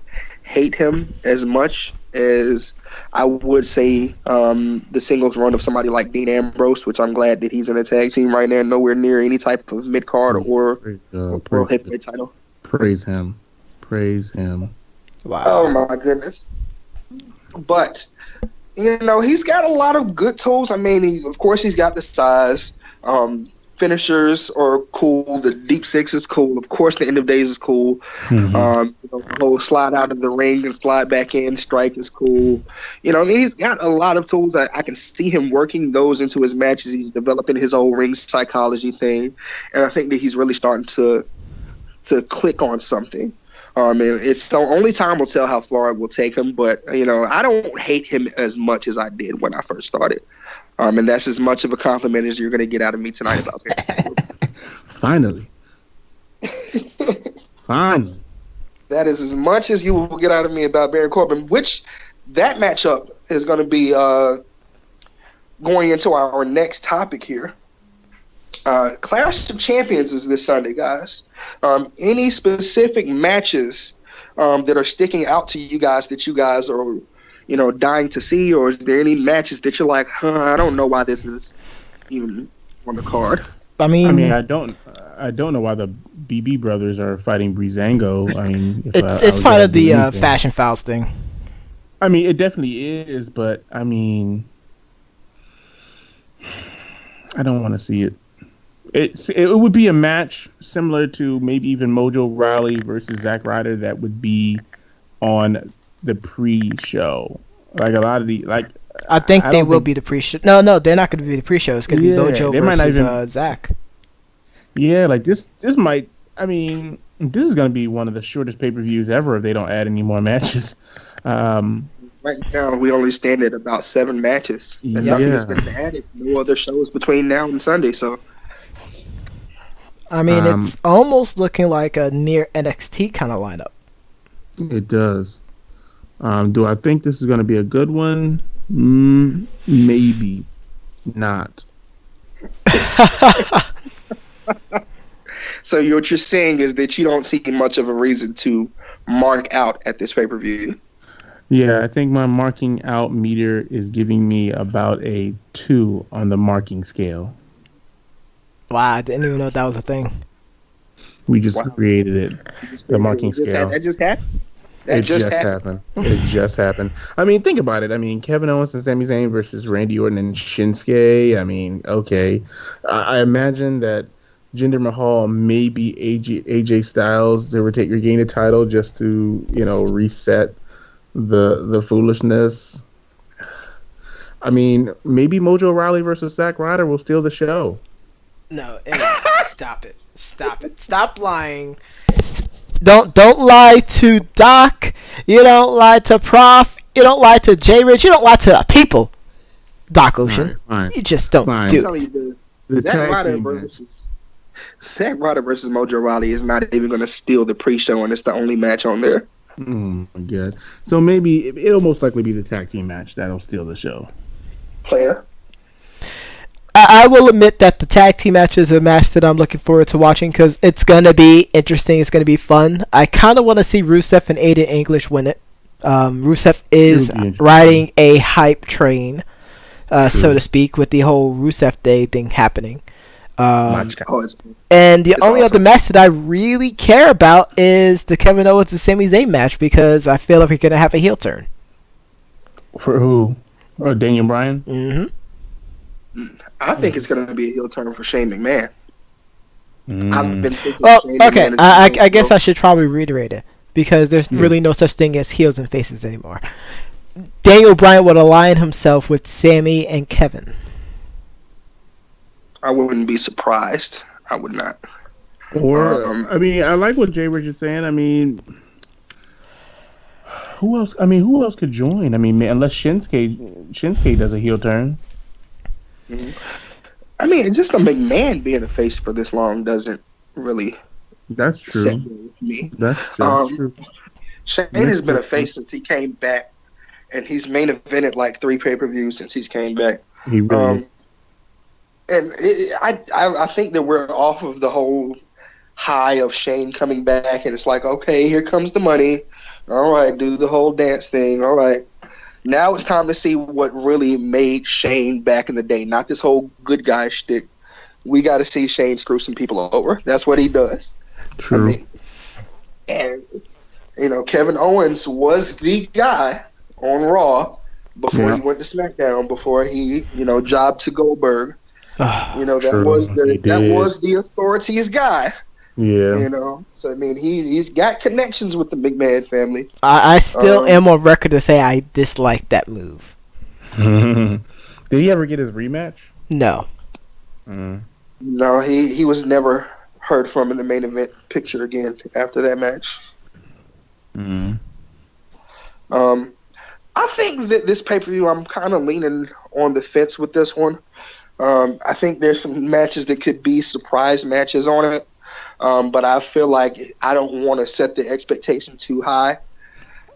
hate him as much as I would say the singles run of somebody like Dean Ambrose, which I'm glad that he's in a tag team right now, nowhere near any type of mid card or world heavyweight title. Praise him. Wow. Oh my goodness. But he's got a lot of good tools. I mean, of course he's got the size. finishers are cool. The deep six is cool. Of course, the end of days is cool. The whole slide out of the ring and slide back in strike is cool. I mean, he's got a lot of tools. I can see him working those into his matches. He's developing his whole ring psychology thing, and I think that he's really starting to click on something. It's the only time will tell how far it will take him, but I don't hate him as much as I did when I first started. And that's as much of a compliment as you're going to get out of me tonight about him. Finally. Finally. That is as much as you will get out of me about Baron Corbin, which that matchup is going to be going into our next topic here. Clash of Champions is this Sunday, guys. Any specific matches that are sticking out to you guys that you guys are dying to see, or is there any matches that you're like, I don't know why this is even on the card? I mean, I don't know why the BB brothers are fighting Breezango. I mean, it's part of the Fashion Files thing. I mean, it definitely is, but I mean, I don't want to see it. It would be a match similar to maybe even Mojo Rawley versus Zack Ryder that would be on the pre-show. Like a lot of the I think they will be the pre-show. No, they're not going to be the pre-show. It's going to be Mojo versus Zack. Yeah, like this might. I mean, this is going to be one of the shortest pay-per-views ever if they don't add any more matches. Right now, we only stand at about 7 matches. And nothing is going to be added. No other shows between now and Sunday, so. I mean, it's almost looking like a near NXT kind of lineup. It does. Do I think this is going to be a good one? Maybe not. So what you're saying is that you don't see much of a reason to mark out at this pay-per-view. Yeah, I think my marking out meter is giving me about a 2 on the marking scale. Wow, I didn't even know that was a thing. We just created it. The marking scale. That just happened? It just happened. It just happened. I mean, think about it. I mean, Kevin Owens and Sami Zayn versus Randy Orton and Shinsuke. I mean, okay. I imagine that Jinder Mahal, maybe AJ Styles, they would regain the title just to, reset the foolishness. I mean, maybe Mojo Rawley versus Zack Ryder will steal the show. No, stop it. Stop lying. Don't lie to Doc. You don't lie to Prof. You don't lie to J Rich. You don't lie to the people. Doc Ocean. Fine. You just don't do it. I'm telling you, Zack Ryder versus Mojo Rawley is not even going to steal the pre-show, and it's the only match on there. I guess. So maybe it'll most likely be the tag team match that'll steal the show. Player. I will admit that the tag team match is a match that I'm looking forward to watching because it's going to be interesting. It's going to be fun. I kind of want to see Rusev and Aiden English win it. Rusev is riding a hype train, so to speak, with the whole Rusev Day thing happening. And the only other match that I really care about is the Kevin Owens and Sami Zayn match because I feel like we're going to have a heel turn. For who? Or Daniel Bryan? Mm-hmm. I think it's going to be a heel turn for Shane McMahon. I've been thinking Shane McMahon I guess I should probably reiterate it because there's really no such thing as heels and faces anymore. Daniel Bryan would align himself with Sammy and Kevin. I wouldn't be surprised. I would not. Or, I mean, I like what Jay Rich is saying. I mean, who else? I mean, who else could join? I mean, unless Shinsuke does a heel turn. Mm-hmm. I mean, just a McMahon being a face for this long doesn't really. That's true. Set with me. That's true. Shane has been a face since he came back, and he's main evented like 3 pay-per-views since he's came back. He really. And I think that we're off of the whole high of Shane coming back, and it's like, okay, here comes the money. All right, do the whole dance thing. All right. Now it's time to see what really made Shane back in the day, not this whole good guy shtick. We got to see Shane screw some people over. That's what he does. True. And, Kevin Owens was the guy on Raw before he went to SmackDown, before he, jobbed to Goldberg. You know, True, he that did. was the authorities guy. Yeah. You know, so I mean, he's got connections with the McMahon family. I still am on record to say I dislike that move. Did he ever get his rematch? No. No, he was never heard from in the main event picture again after that match. I think that this pay-per-view, I'm kind of leaning on the fence with this one. I think there's some matches that could be surprise matches on it, but I feel like I don't want to set the expectation too high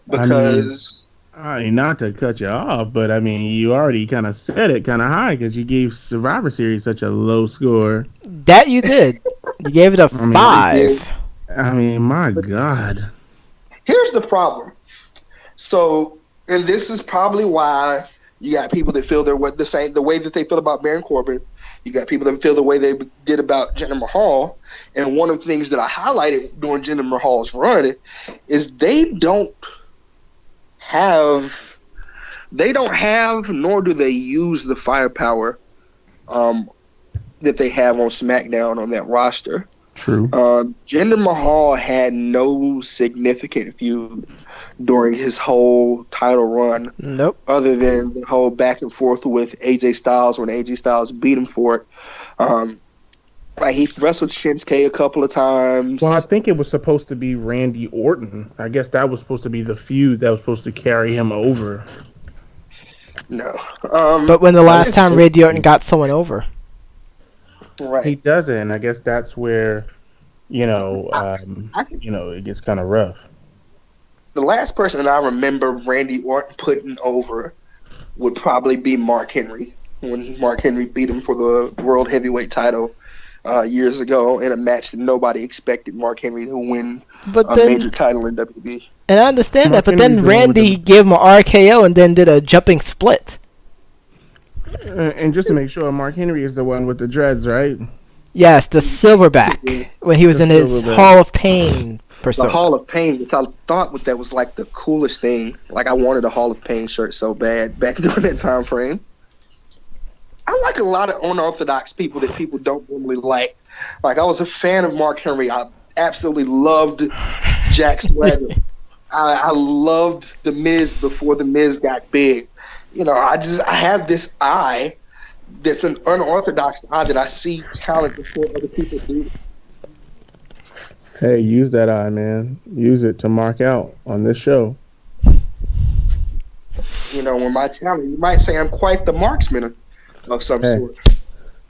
because... I mean, not to cut you off, but I mean, you already kind of set it kind of high because you gave Survivor Series such a low score. That you did. You gave it a 5. I mean, my God. Here's the problem. So, and this is probably why you got people that feel the way that they feel about Baron Corbin. You got people that feel the way they did about Jinder Mahal. And one of the things that I highlighted during Jinder Mahal's run is they don't have, nor do they use the firepower that they have on SmackDown on that roster. True. Jinder Mahal had no significant feud during his whole title run. Nope. Other than the whole back and forth with AJ Styles when AJ Styles beat him for it. Like he wrestled Shinsuke a couple of times. Well, I think it was supposed to be Randy Orton. I guess that was supposed to be the feud that was supposed to carry him over. No. But when the last time Randy Orton got someone over? Right. He doesn't. I guess that's where, it gets kind of rough. The last person that I remember Randy Orton putting over would probably be Mark Henry. When Mark Henry beat him for the World Heavyweight title years ago in a match that nobody expected Mark Henry to win a major title in WWE. And I understand Mark that, but Henry's then the one with Randy gave him an RKO and then did a jumping split. And just to make sure, Mark Henry is the one with the dreads, right? Yes, the silverback when he was in his Hall of Pain persona. The Hall of Pain, which I thought that was like the coolest thing. Like I wanted a Hall of Pain shirt so bad back during that time frame. I like a lot of unorthodox people that people don't normally like. Like I was a fan of Mark Henry. I absolutely loved Jack Swagger. I loved The Miz before The Miz got big. I have this eye that's an unorthodox eye that I see talent before other people do. Hey, use that eye, man. Use it to mark out on this show. When my talent, you might say I'm quite the marksman of some sort.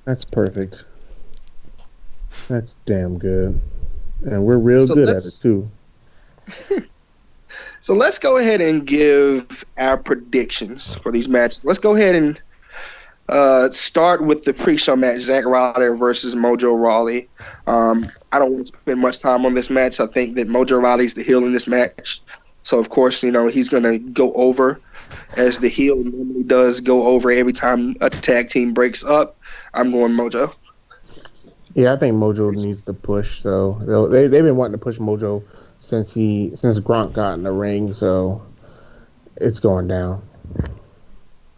That's perfect. That's damn good. And we're real good at it, too. So let's go ahead and give our predictions for these matches. Let's go ahead and start with the pre-show match, Zack Ryder versus Mojo Rawley. I don't want to spend much time on this match. I think that Mojo Rawley's the heel in this match. So, of course, he's going to go over as the heel normally does, go over every time a tag team breaks up. I'm going Mojo. Yeah, I think Mojo needs to push. So they've been wanting to push Mojo since Gronk got in the ring. So it's going down.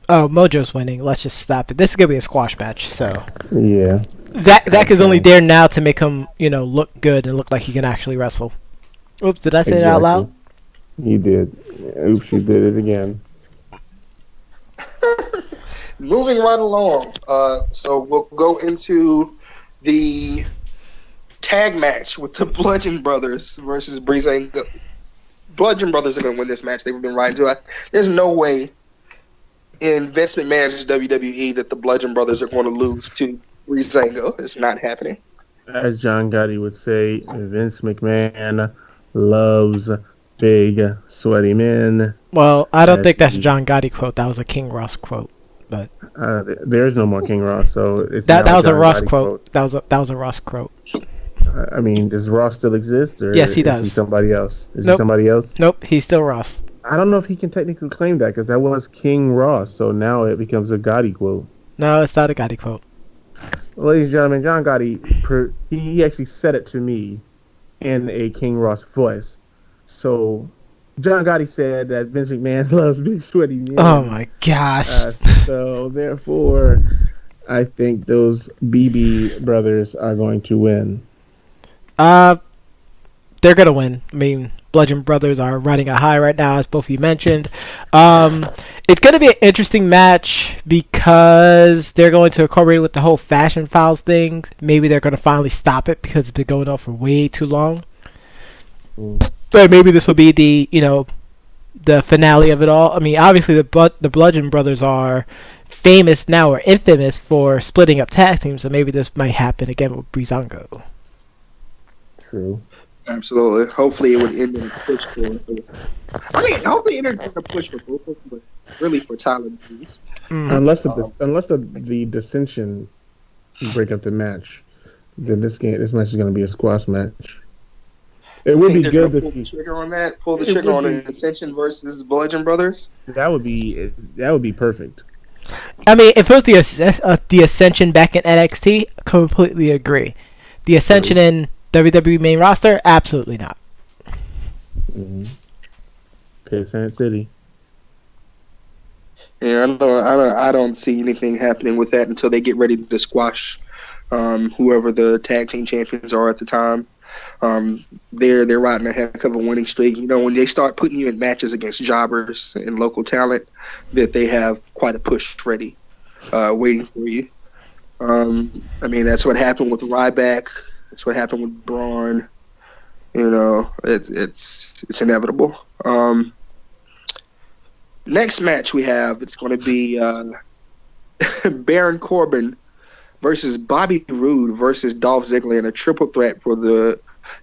Oh, Mojo's winning. Let's just stop it. This is gonna be a squash match. So yeah, Zack is only there now to make him look good and look like he can actually wrestle. Oops, did I say that out loud? You did. Oops, you did it again. Moving right along. So we'll go into the tag match with the Bludgeon Brothers versus Breezango. Bludgeon Brothers are going to win this match. They've been right to it. There's no way in Vince McMahon's WWE that the Bludgeon Brothers are going to lose to Breezango. It's not happening. As John Gotti would say, Vince McMahon loves big, sweaty men. Well, I don't think that's a John Gotti quote. That was a King Ross quote. But there's no more King Ross, so it's that was a Ross quote. That was a Ross quote. I mean, does Ross still exist? Or yes, he does. Is he somebody else? Is he somebody else? Nope, he's still Ross. I don't know if he can technically claim that because that was King Ross, so now it becomes a Gotti quote. No, it's not a Gotti quote. Ladies and gentlemen, John Gotti, he actually said it to me in a King Ross voice. So John Gotti said that Vince McMahon loves big sweaty men. Oh my gosh. So therefore, I think those BB brothers are going to win. They're gonna win. I mean, Bludgeon Brothers are riding a high right now, as both of you mentioned. It's gonna be an interesting match because they're going to incorporate with the whole Fashion Files thing. Maybe they're gonna finally stop it because it's been going on for way too long. But maybe this will be the finale of it all. I mean, obviously the Bludgeon Brothers are famous now, or infamous for splitting up tag teams. So maybe this might happen again with Breezango. True. Absolutely. Hopefully, it would end in a push for. I mean, hopefully, it ends in a push for both of them, but really for Tyler Breeze. Unless the dissension break up the match, then this match is going to be a squash match. It would be good to pull the trigger on that. Pull the trigger on the Ascension versus Bludgeon Brothers. That would be perfect. I mean, if it was the Ascension back in NXT, completely agree. The Ascension in WWE main roster, absolutely not. Sand City. Yeah, I don't see anything happening with that until they get ready to squash whoever the tag team champions are at the time. They're riding a heck of a winning streak. When they start putting you in matches against jobbers and local talent, that they have quite a push ready, waiting for you. I mean, that's what happened with Ryback. That's what happened with Braun. It's inevitable. Next match we have, it's going to be Baron Corbin versus Bobby Roode versus Dolph Ziggler in a triple threat for the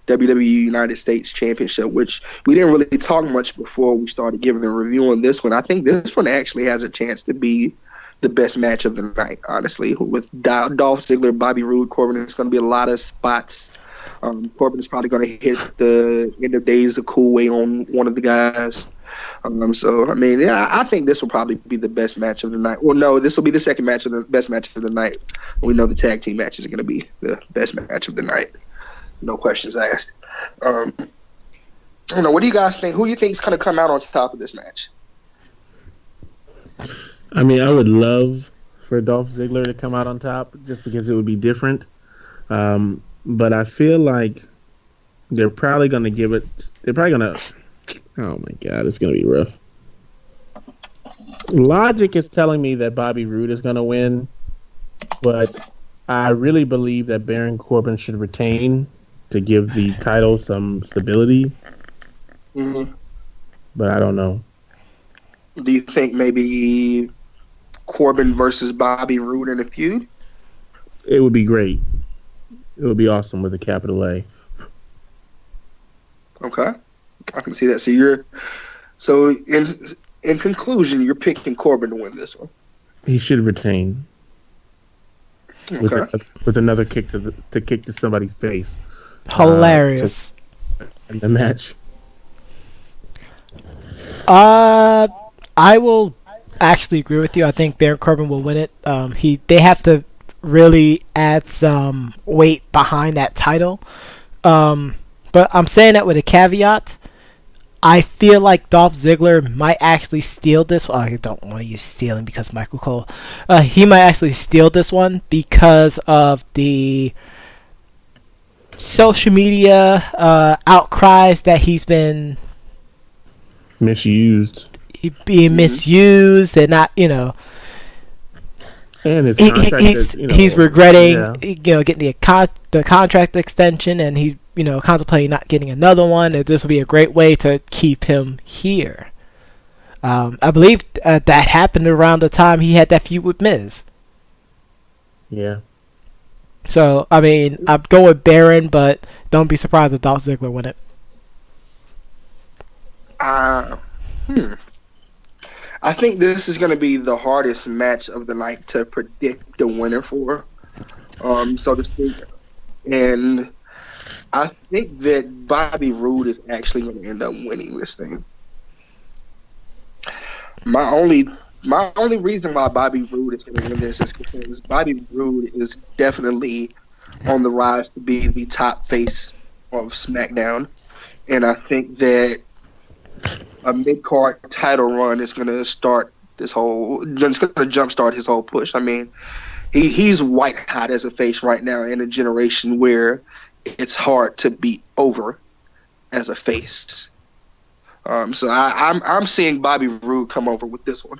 WWE United States Championship, which we didn't really talk much before we started giving a review on this one. I think this one actually has a chance to be the best match of the night, honestly. With Dolph Ziggler, Bobby Roode, Corbin, it's going to be a lot of spots. Corbin is probably going to hit the end of days the cool way on one of the guys. So, I mean, yeah, I think this will probably be the best match of the night. Well, no, this will be the second match of the best match of the night. We know the tag team matches are going to be the best match of the night. No questions asked. I don't know. What do you guys think? Who do you think is going to come out on top of this match? I mean, I would love for Dolph Ziggler to come out on top just because it would be different. But I feel like they're probably going to give it. They're probably going to. Oh my God, it's going to be rough. Logic is telling me that Bobby Roode is going to win, but I really believe that Baron Corbin should retain to give the title some stability. Mm-hmm. But I don't know. Do you think maybe Corbin versus Bobby Roode in a feud? It would be great. It would be awesome with a capital A. Okay, I can see that. So in conclusion, you're picking Corbin to win this one. He should retain. Okay. With another kick to kick to somebody's face. Hilarious. In the match. I will actually agree with you. I think Baron Corbin will win it. They have to really add some weight behind that title. But I'm saying that with a caveat. I feel like Dolph Ziggler might actually steal this one. I don't want to use stealing because Michael Cole. He might actually steal this one because of the social media outcries that he's been misused. Being misused and not, And his contract he's regretting, getting the contract extension, and he's, contemplating not getting another one. And this will be a great way to keep him here. I believe that happened around the time he had that feud with Miz. Yeah. So, I mean, I'd go with Baron, but don't be surprised if Dolph Ziggler win it. I think this is going to be the hardest match of the night to predict the winner for, so to speak. And I think that Bobby Roode is actually going to end up winning this thing. My only reason why Bobby Roode is going to win this is because Bobby Roode is definitely on the rise to be the top face of SmackDown, and I think that a mid-card title run is going to start this whole. It's going to jumpstart his whole push. I mean, he's white hot as a face right now in a generation where it's hard to be over as a face. So I'm seeing Bobby Roode come over with this one.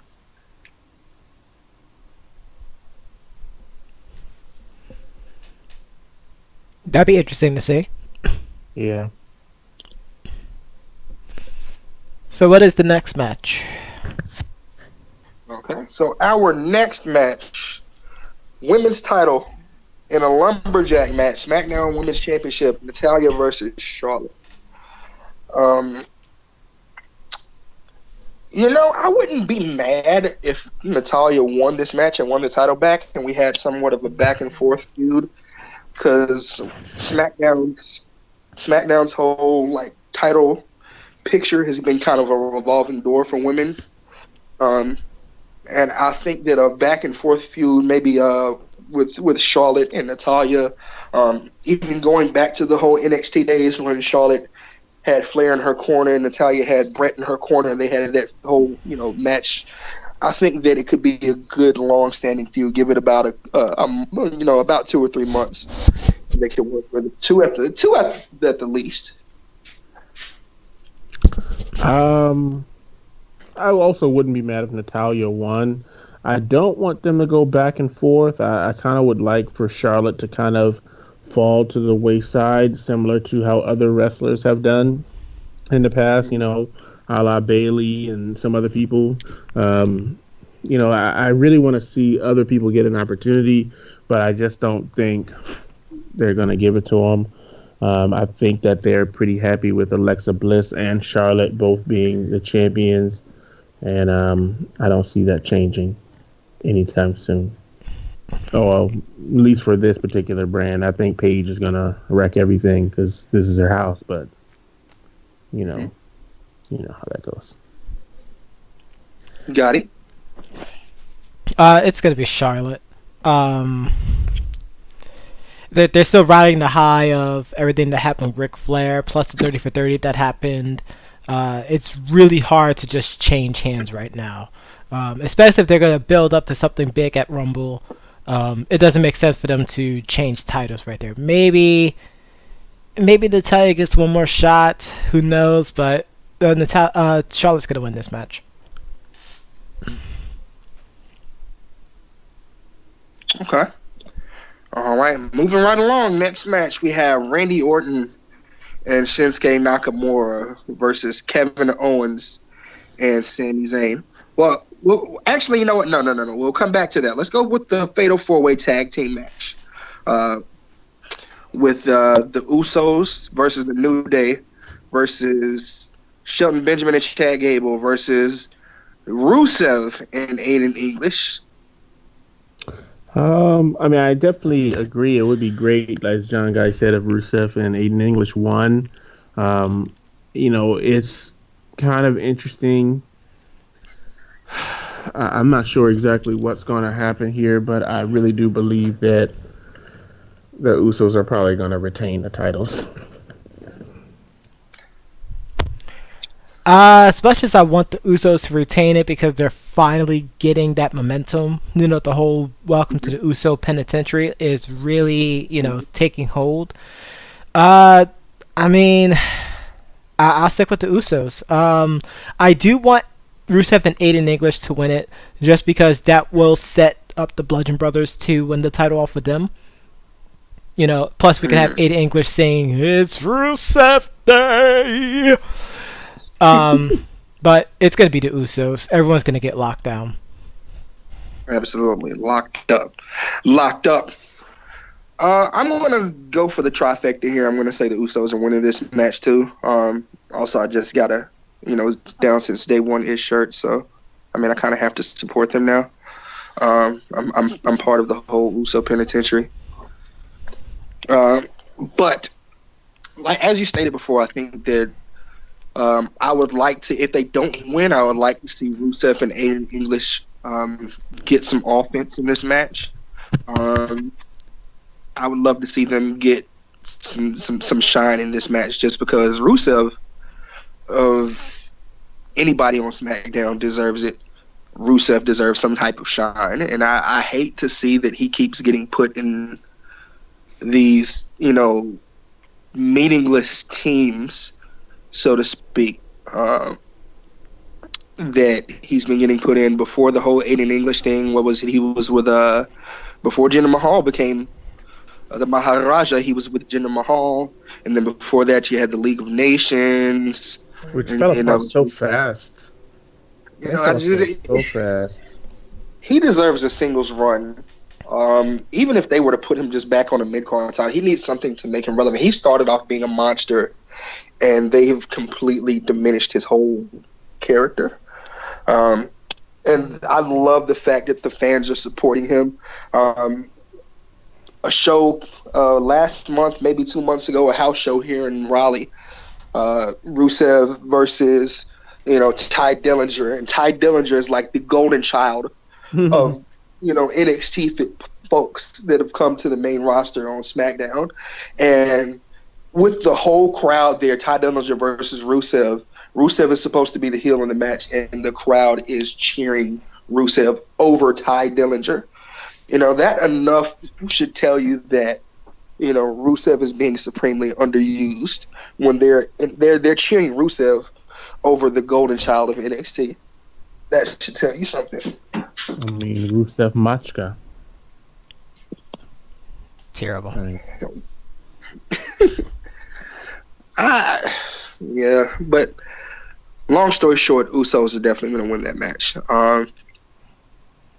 That'd be interesting to see. Yeah. So what is the next match? Okay, so our next match, women's title in a lumberjack match, SmackDown Women's Championship, Natalya versus Charlotte. I wouldn't be mad if Natalya won this match and won the title back, and we had somewhat of a back and forth feud, because SmackDown's whole title picture has been kind of a revolving door for women. And I think that a back and forth feud, maybe with Charlotte and Natalya, even going back to the whole NXT days when Charlotte had Flair in her corner and Natalya had Brett in her corner, and they had that whole match. I think that it could be a good long-standing feud. Give it about about 2 or 3 months. They could work with it. Two at the least. I also wouldn't be mad if Natalya won. I don't want them to go back and forth. I kind of would like for Charlotte to kind of fall to the wayside, similar to how other wrestlers have done in the past, a la Bayley and some other people. I really want to see other people get an opportunity, but I just don't think they're going to give it to them. I think that they're pretty happy with Alexa Bliss and Charlotte both being the champions, and I don't see that changing anytime soon. Well, at least for this particular brand. I think Paige is going to wreck everything because this is her house, but you know how that goes. Got it. It's going to be Charlotte. They're still riding the high of everything that happened with Ric Flair, plus the 30 for 30 that happened. It's really hard to just change hands right now, especially if they're going to build up to something big at Rumble. It doesn't make sense for them to change titles right there. Maybe Natalya gets one more shot. Who knows? But Charlotte's going to win this match. Okay. All right, moving right along. Next match, we have Randy Orton and Shinsuke Nakamura versus Kevin Owens and Sami Zayn. Well, actually, you know what? No. We'll come back to that. Let's go with the Fatal 4-Way Tag Team match with the Usos versus the New Day versus Shelton Benjamin and Chad Gable versus Rusev and Aiden English. I definitely agree. It would be great, as John Guy said, if Rusev and Aiden English won. It's kind of interesting. I'm not sure exactly what's going to happen here, but I really do believe that the Usos are probably going to retain the titles. As much as I want the Usos to retain it because they're finally getting that momentum, the whole welcome to the Uso Penitentiary is really, taking hold. I'll stick with the Usos. I do want Rusev and Aiden English to win it just because that will set up the Bludgeon Brothers to win the title off of them. Plus we can have Aiden English saying, "It's Rusev Day." But it's going to be the Usos. Everyone's going to get locked down. Absolutely. Locked up. I'm going to go for the trifecta here. I'm going to say the Usos are winning this match too. Also, I just got a, down since day one his shirt. So, I kind of have to support them now. I'm part of the whole Uso Penitentiary. But as you stated before, I think that I would like to, if they don't win, I would like to see Rusev and Aiden English get some offense in this match. I would love to see them get some shine in this match, just because Rusev, of anybody on SmackDown, deserves it. Rusev deserves some type of shine. And I hate to see that he keeps getting put in these, meaningless teams, so to speak, that he's been getting put in before the whole Aiden English thing. What was it? He was with, before Jinder Mahal became the Maharaja, he was with Jinder Mahal. And then before that, you had the League of Nations. Which fell apart so fast. So fast. He deserves a singles run. Even if they were to put him just back on a mid-card title, he needs something to make him relevant. He started off being a monster, and they've completely diminished his whole character. And I love the fact that the fans are supporting him. A show last month, maybe 2 months ago, a house show here in Raleigh, Rusev versus Ty Dillinger, and Ty Dillinger is like the golden child of NXT folks that have come to the main roster on SmackDown. And with the whole crowd there, Ty Dillinger versus Rusev. Rusev is supposed to be the heel in the match, and the crowd is cheering Rusev over Ty Dillinger. That enough should tell you that Rusev is being supremely underused when they're cheering Rusev over the golden child of NXT. That should tell you something. I mean, Rusev Machka. Terrible. Yeah, but long story short, Usos are definitely going to win that match.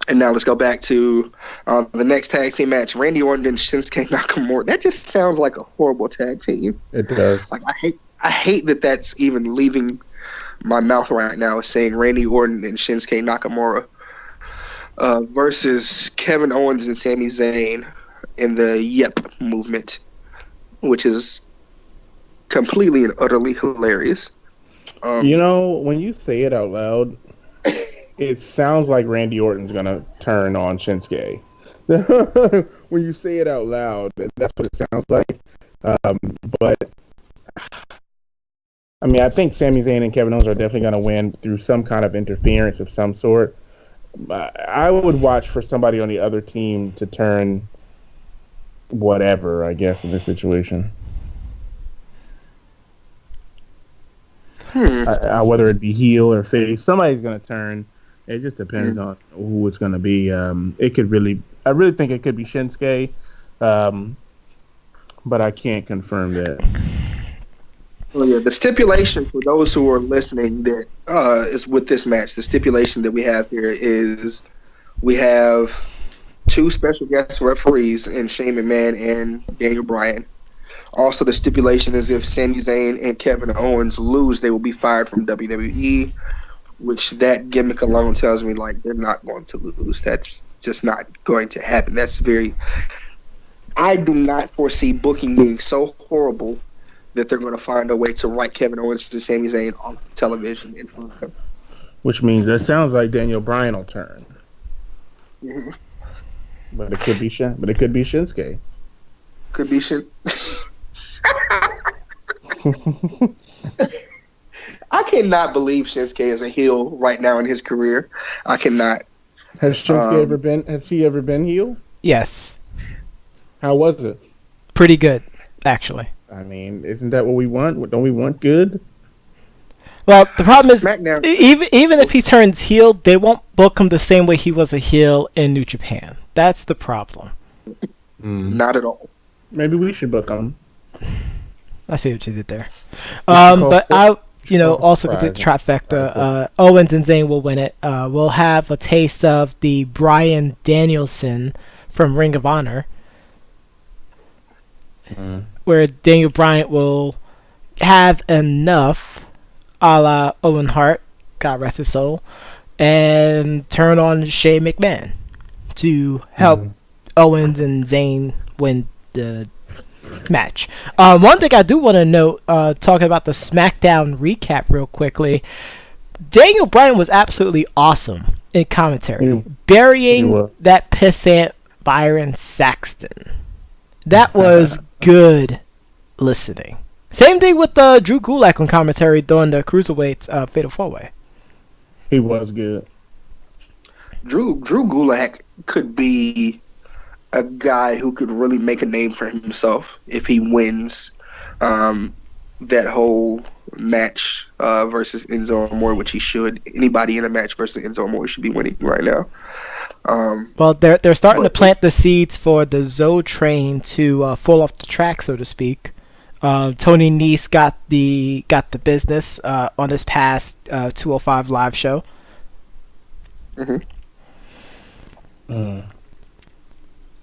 And now let's go back to the next tag team match: Randy Orton and Shinsuke Nakamura. That just sounds like a horrible tag team. It does. Like I hate that that's even leaving my mouth right now, is saying Randy Orton and Shinsuke Nakamura versus Kevin Owens and Sami Zayn in the Yep movement, which is completely and utterly hilarious. When you say it out loud, it sounds like Randy Orton's gonna turn on Shinsuke. When you say it out loud, that's what it sounds like. But I mean, I think Sami Zayn and Kevin Owens are definitely gonna win through some kind of interference of some sort. I would watch for somebody on the other team to turn whatever, I guess, in this situation. Whether it be heel or face, somebody's gonna turn. It just depends on who it's gonna be. I really think it could be Shinsuke, but I can't confirm that. Well, yeah, the stipulation for those who are listening that is with this match, the stipulation that we have here is we have two special guest referees in Shane McMahon and Daniel Bryan. Also, the stipulation is if Sami Zayn and Kevin Owens lose, they will be fired from WWE, which that gimmick alone tells me, like, they're not going to lose. That's just not going to happen. I do not foresee booking being so horrible that they're going to find a way to write Kevin Owens and Sami Zayn on television in front of them. Which means it sounds like Daniel Bryan will turn. Mm-hmm. But it could be Shinsuke. Could be Shin. I cannot believe Shinsuke is a heel right now in his career. I cannot. Has Shinsuke ever been? Has he ever been heel? Yes. How was it? Pretty good, actually. I mean, isn't that what we want? Don't we want good? Well, the problem is, SmackDown. even if he turns heel, they won't book him the same way he was a heel in New Japan. That's the problem. Not at all. Maybe we should book him. I see what you did there. But I, also complete the trifecta. Owens and Zayn will win it. We'll have a taste of the Bryan Danielson from Ring of Honor, where Daniel Bryan will have enough, a la Owen Hart, God rest his soul, and turn on Shane McMahon to help Owens and Zayn win the match. One thing I do want to note, talking about the SmackDown recap real quickly, Daniel Bryan was absolutely awesome in commentary, burying that pissant Byron Saxton. That was good listening. Same thing with Drew Gulak on commentary during the Cruiserweights Fatal 4-Way. He was good. Drew Gulak could be a guy who could really make a name for himself if he wins that whole match versus Enzo Amore, which he should. Anybody in a match versus Enzo Amore should be winning right now. Well, they're starting to plant the seeds for the Zoe train to fall off the track, so to speak. Tony Nese got the business on this past 205 live show.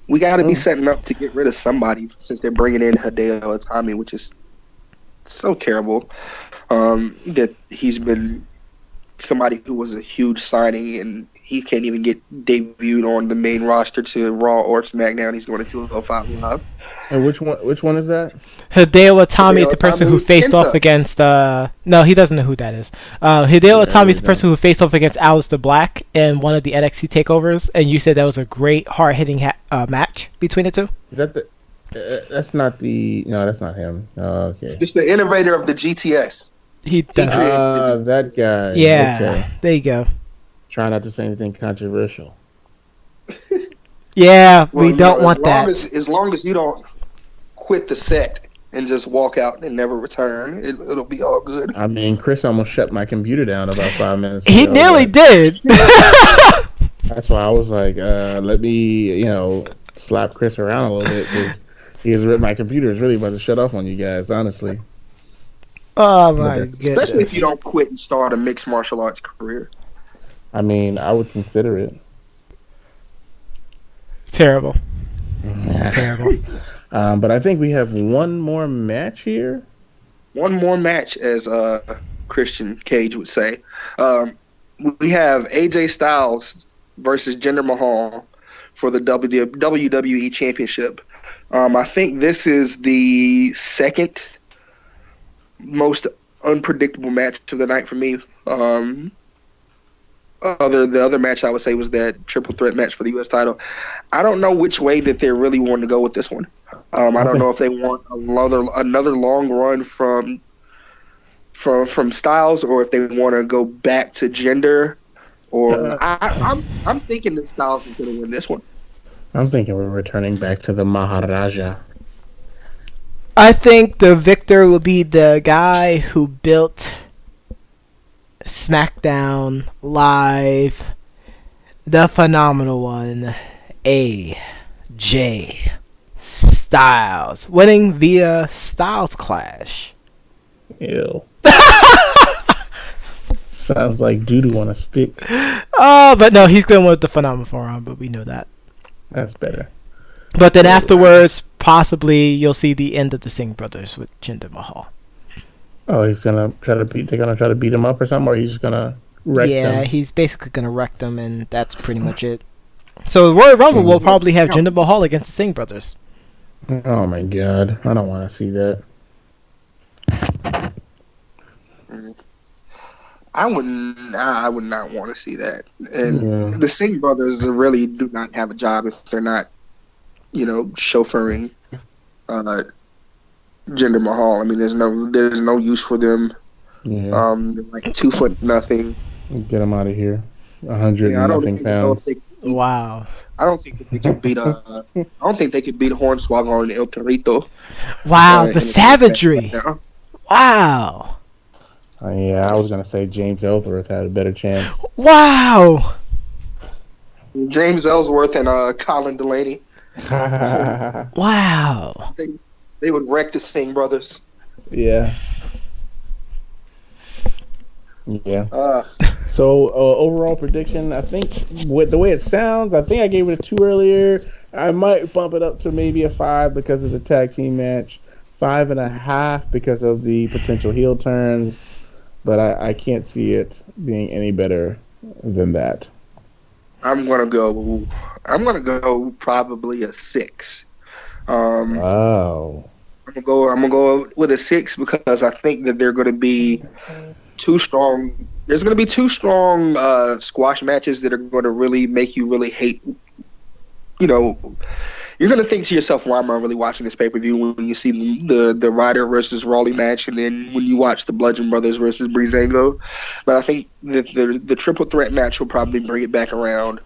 We got to be setting up to get rid of somebody since they're bringing in Hideo Itami, which is so terrible. That he's been somebody who was a huge signing, and he can't even get debuted on the main roster to Raw or SmackDown. He's going to 205 Live. And which one is that? Hideo Itami is the person who faced Kenta. off against. No, he doesn't know who that is. Hideo Itami is the person who faced off against Aleister Black in one of the NXT takeovers, and you said that was a great hard-hitting match between the two. Is that the? That's not the. No, that's not him. Okay. Just the innovator of the GTS. He does. That guy. Yeah, Okay. there you go. Try not to say anything controversial. Yeah, Well, we don't want that. As long as you don't quit the set and just walk out and never return, it'll be all good. I mean, Chris almost shut my computer down about 5 minutes He ago, nearly but did. That's why I was like, let me, slap Chris around a little bit because my computer is really about to shut off on you guys, honestly. Oh my goodness. Especially if you don't quit and start a mixed martial arts career. I mean, I would consider it. Terrible. Terrible. But I think we have one more match here. One more match, as Christian Cage would say. We have AJ Styles versus Jinder Mahal for the WWE Championship. I think this is the second most unpredictable match of the night for me. The other match I would say was that triple threat match for the U.S. title. I don't know which way that they're really wanting to go with this one. I don't know if they want another long run from Styles, or if they want to go back to Jinder. Or I'm thinking that Styles is going to win this one. I'm thinking we're returning back to the Maharaja. I think the victor will be the guy who built SmackDown Live, the phenomenal one, AJ Styles, winning via Styles Clash. Ew. Sounds like doo-doo on a stick. Oh, but no, he's going with the phenomenal forearm, but we know that. That's better. But then afterwards, possibly you'll see the end of the Singh brothers with Jinder Mahal. Oh, he's gonna try to beat. They're gonna try to beat him up or something, or he's just gonna wreck them. Yeah, he's basically gonna wreck them, and that's pretty much it. So the Royal Rumble will probably have Jinder Mahal against the Singh brothers. Oh my god, I don't want to see that. I would not want to see that. And the Singh brothers really do not have a job if they're not, chauffeuring Jinder Mahal. I mean, there's no use for them. Yeah. They're like 2'0". Get him out of here. 100 nothing pounds. Wow. I don't think that they could beat I don't think they could beat Hornswoggle and El Torito. Wow, the savagery. Wow. Yeah, I was gonna say James Ellsworth had a better chance. Wow. James Ellsworth and Colin Delaney. Wow. They would wreck the Singh brothers. Yeah. Yeah. So overall prediction, I think with the way it sounds, I think I gave it a 2 earlier. I might bump it up to maybe a 5 because of the tag team match, 5.5 because of the potential heel turns, but I can't see it being any better than that. I'm gonna go probably a 6. Wow. I'm gonna go with a 6 because I think that they're gonna be too strong. There's gonna be 2 strong squash matches that are gonna really make you really hate, you're gonna think to yourself, "Why am I really watching this pay-per-view?" When you see the Ryder versus Raleigh match, and then when you watch the Bludgeon Brothers versus Breezango. But I think that the triple threat match will probably bring it back around.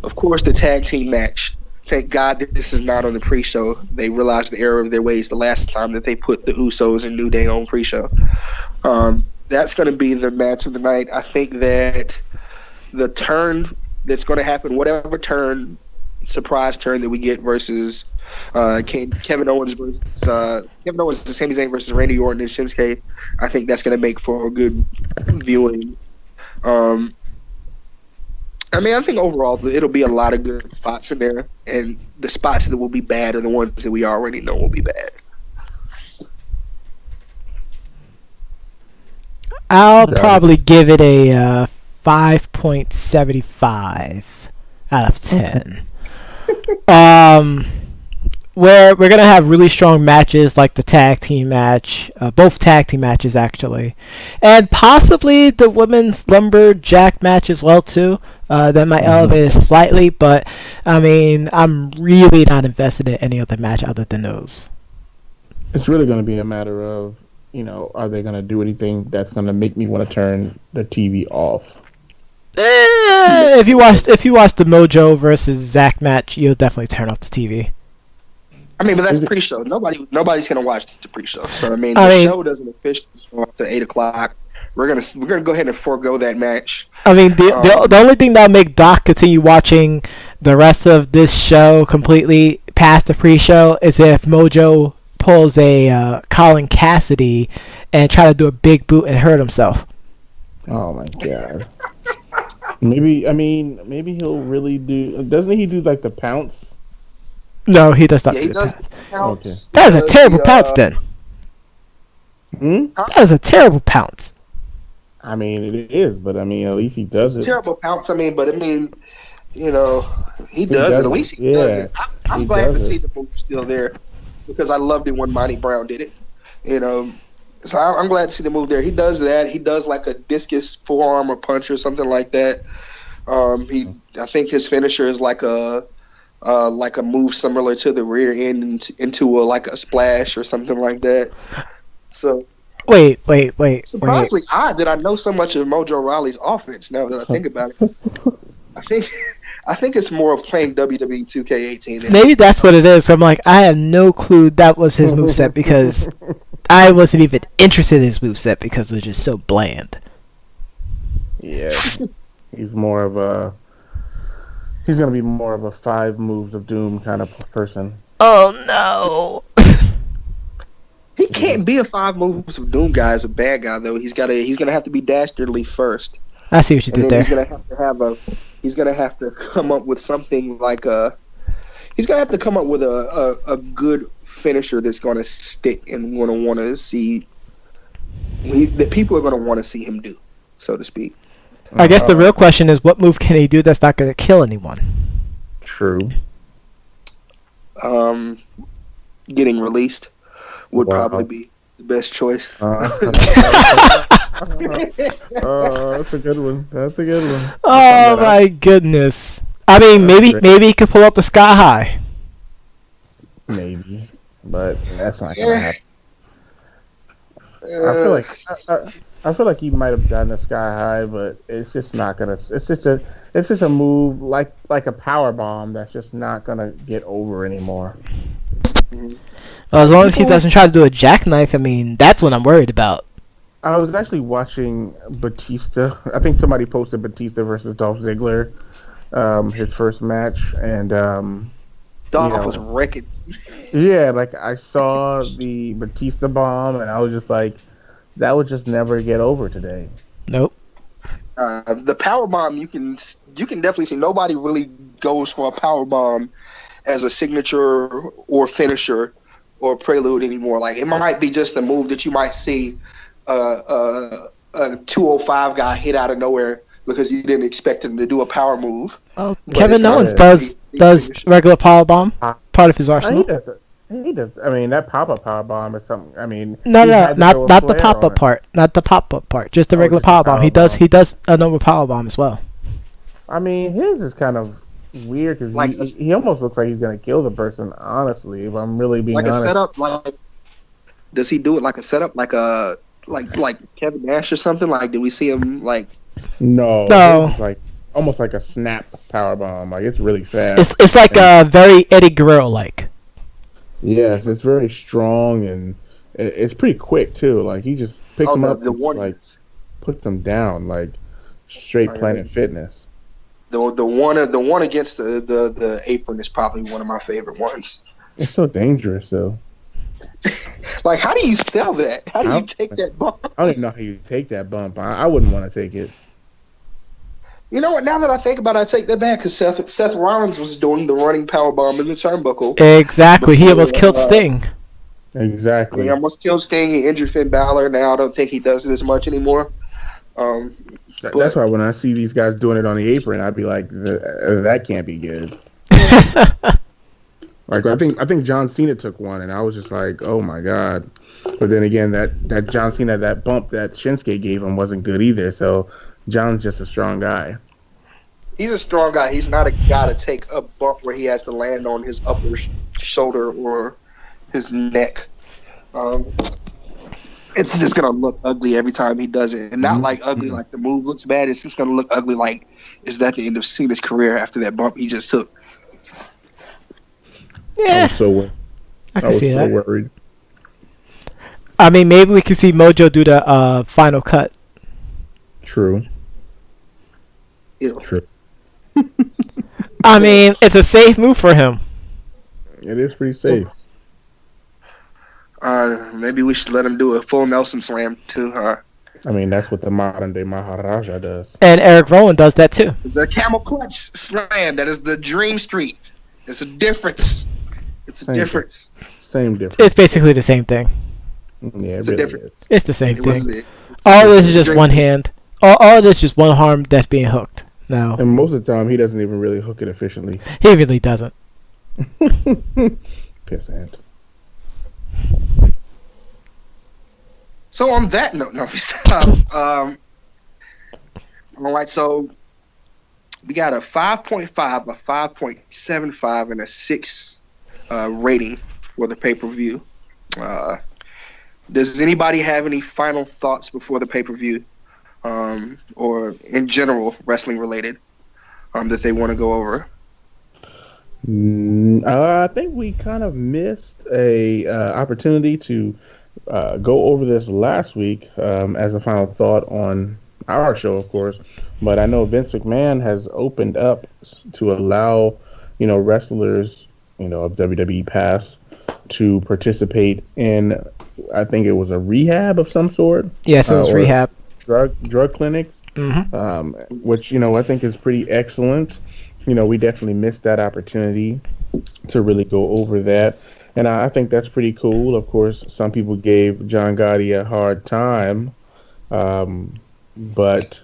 Of course, the tag team match. Thank God that this is not on the pre-show. They realized the error of their ways the last time that they put the Usos and New Day on pre-show. That's going to be the match of the night. I think that the turn that's going to happen, whatever surprise turn that we get versus Kevin Owens versus Kevin Owens and Sami Zayn versus Randy Orton and Shinsuke, I think that's going to make for a good viewing. I think overall it'll be a lot of good spots in there, and the spots that will be bad are the ones that we already know will be bad. I'll probably give it a 5.75 out of 10. We're gonna have really strong matches like the tag team match, both tag team matches actually, and possibly the women's lumberjack match as well too. That might elevate it slightly, but I mean, I'm really not invested in any other match other than those. It's really going to be a matter of, are they going to do anything that's going to make me want to turn the TV off? If you watch the Mojo versus Zack match, you'll definitely turn off the TV. I mean, but that's pre-show. Nobody's gonna watch the pre-show. So the show doesn't officially start to 8:00. We're gonna go ahead and forego that match. I mean, the only thing that'll make Doc continue watching the rest of this show completely past the pre-show is if Mojo pulls a Colin Cassidy and try to do a big boot and hurt himself. Oh my god. Maybe he'll really do. Doesn't he do like the pounce? No, he does not do that. Okay. That is a terrible pounce, then. That is a terrible pounce. I mean, it is, but at least he does it. Terrible pounce. He does it. At least he does it. I'm glad to see the move still there because I loved it when Monty Brown did it. So I'm glad to see the move there. He does that. He does like a discus forearm or punch or something like that. I think his finisher is like a move similar to the rear end into a splash or something like that. So wait. Surprisingly odd that I know so much of Mojo Rawley's offense now that I think about it. I think it's more of playing WWE 2K18. Maybe that's what it is. I'm like, I had no clue that was his moveset because I wasn't even interested in his moveset because it was just so bland. Yeah. He's gonna be more of a 5 moves of doom kind of person. Oh no. He can't be a 5 moves of doom guy as a bad guy though. He's gonna have to be dastardly first. I see what you did there. He's gonna have to come up with something like he's gonna have to come up with a good finisher that's gonna stick and gonna want to see that people are gonna want to see him do, so to speak. I guess the real question is, what move can he do that's not gonna kill anyone? True. Getting released would probably be the best choice. That's a good one. Oh my goodness! I mean, maybe he could pull up the Sky High. Maybe, but that's not gonna happen. I feel like he might have done the Sky High, but it's just not gonna. It's just a move like a power bomb that's just not gonna get over anymore. Well, as long as he doesn't try to do a jackknife, that's what I'm worried about. I was actually watching Batista. I think somebody posted Batista versus Dolph Ziggler, his first match, and Dolph was wrecking. Yeah, I saw the Batista bomb, and I was just like, that would just never get over today. Nope. The power bomb, you can definitely see nobody really goes for a power bomb as a signature or finisher or prelude anymore. It might be just a move that you might see a 205 guy hit out of nowhere because you didn't expect him to do a power move. Well, Kevin Owens does regular power bomb, part of his arsenal. He does. That pop-up power bomb is something. No, not the pop-up part. Not the pop-up part. Just the regular power bomb. He does a normal power bomb as well. His is kind of weird because Like he almost looks like he's gonna kill the person. Honestly, if I'm really being like a honest. setup. Like, does he do it like a setup, like Kevin Nash or something? Like, did we see him like? No, No. This is like almost like a snap power bomb. Like it's really fast. It's like very Eddie Guerrero like. Yes, it's very strong and it's pretty quick too. Like he just picks them up, and like puts them down like straight Planet Fitness. The one against the apron is probably one of my favorite ones. It's so dangerous though. Like, how do you sell that? How do you take that bump? I don't even know how you take that bump. I wouldn't want to take it. You know what? Now that I think about it, I take that back because Seth Rollins was doing the running power bomb in the turnbuckle. Exactly. He almost killed Sting. Exactly. He almost killed Sting. He injured Finn Balor. Now I don't think he does it as much anymore. That's why when I see these guys doing it on the apron, I'd be like, that can't be good. Like I think John Cena took one, and I was just like, oh my god. But then again, that John Cena, that bump that Shinsuke gave him wasn't good either. So John's just a strong guy. He's a strong guy. He's not a guy to take a bump where he has to land on his upper shoulder or his neck. It's just gonna look ugly every time he does it, and not like ugly like the move looks bad. It's just gonna look ugly like is that the end of Cena's career after that bump he just took. Yeah, I was so worried. I mean, maybe we could see Mojo do the final cut. True. Yeah. True. I mean, it's a safe move for him. It is pretty safe. Maybe we should let him do a full Nelson slam too. I mean, that's what the modern day Maharaja does. And Eric Rowan does that too. It's a camel clutch slam. That is the Dream Street. It's a difference. It's a difference. Same difference. It's basically the same thing. Yeah, it's a difference. It's the same thing. It's all this is just one hand. All this is just one arm that's being hooked. No. And most of the time, he doesn't even really hook it efficiently. He really doesn't. Pissant. So on that note, no, stop. All right, so we got a 5.5, a 5.75, and a 6 rating for the pay-per-view. Does anybody have any final thoughts before the pay-per-view, or in general wrestling related, that they want to go over? I think we kind of missed a opportunity to go over this last week as a final thought on our show, of course. But I know Vince McMahon has opened up to allow, wrestlers, of WWE Pass to participate in, I think it was a rehab of some sort. Yes, it was rehab. Drug clinics, which, I think is pretty excellent. We definitely missed that opportunity to really go over that. And I think that's pretty cool. Of course, some people gave John Gotti a hard time, but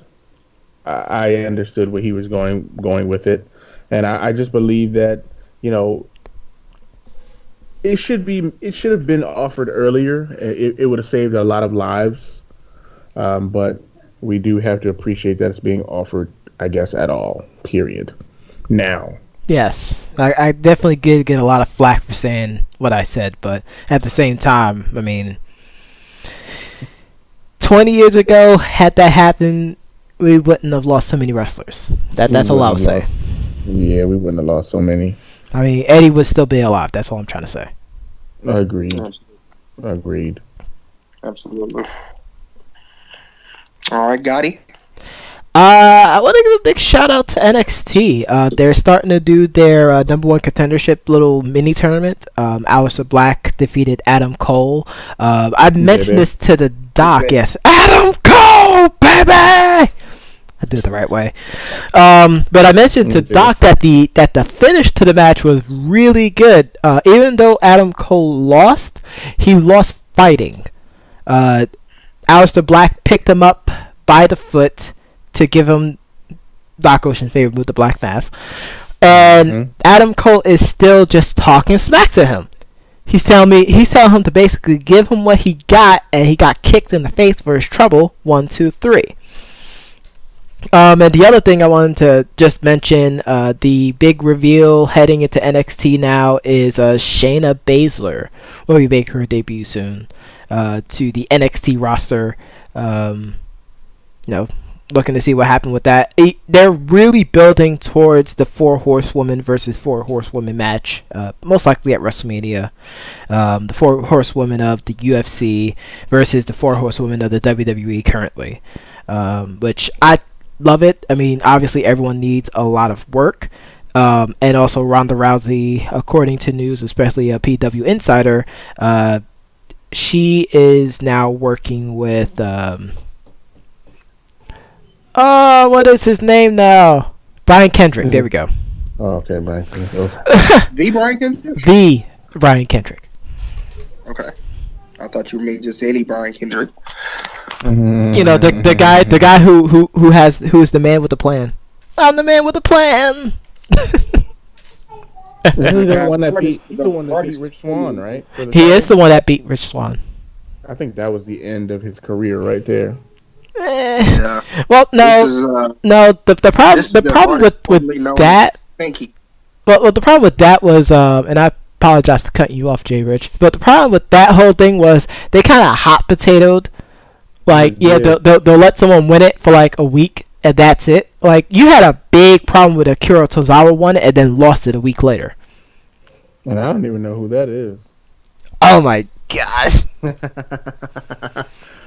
I understood where he was going with it. And I just believe that, it should have been offered earlier. It would have saved a lot of lives. But we do have to appreciate that it's being offered, I guess, at all, period. Now. Yes, I definitely did get a lot of flack for saying what I said, but at the same time, I mean, 20 years ago, had that happened, we wouldn't have lost so many wrestlers. That's all I'll say. Yeah, we wouldn't have lost so many. I mean, Eddie would still be alive. That's all I'm trying to say. Agreed. Absolutely. All right, Gotti. I want to give a big shout out to NXT. They're starting to do their number one contendership little mini tournament. Aleister Black defeated Adam Cole. I mentioned this to the doc. Yes, Adam Cole, baby. I did it the right way. But I mentioned to Doc that the finish to the match was really good. Even though Adam Cole lost, he lost fighting. Aleister Black picked him up by the foot to give him Doc Ocean's favorite move, the Black Mass. And Adam Cole is still just talking smack to him. He's telling him to basically give him what he got, and he got kicked in the face for his trouble. 1, 2, 3. And the other thing I wanted to just mention, the big reveal heading into NXT now is Shayna Baszler will be making her debut soon to the NXT roster. Looking to see what happened with that. They're really building towards the 4 horsewomen versus 4 horsewomen match, most likely at WrestleMania. The 4 horsewomen of the UFC versus the 4 horsewomen of the WWE currently, which I love it. I mean, obviously everyone needs a lot of work. And also Ronda Rousey, according to news, especially a PW Insider, she is now working with what is his name now? Brian Kendrick. There we go. Oh, okay, Brian. The Brian Kendrick? The Brian Kendrick. Okay. I thought you meant just any Brian Kendrick. You know, the guy who's the man with the plan. I'm the man with the plan. He's the one that beat Rich Swann, right? He is the one that beat Rich Swann. I think that was the end of his career right there. Yeah. Well, no, This is, the problem with that. Well, the problem with that was, and I apologize for cutting you off, Jay Rich. But the problem with that whole thing was they kind of hot potatoed. Like, they'll let someone win it for like a week, and that's it. Like, you had a big problem with Akira Tozawa won it and then lost it a week later. And I don't even know who that is. Oh my gosh.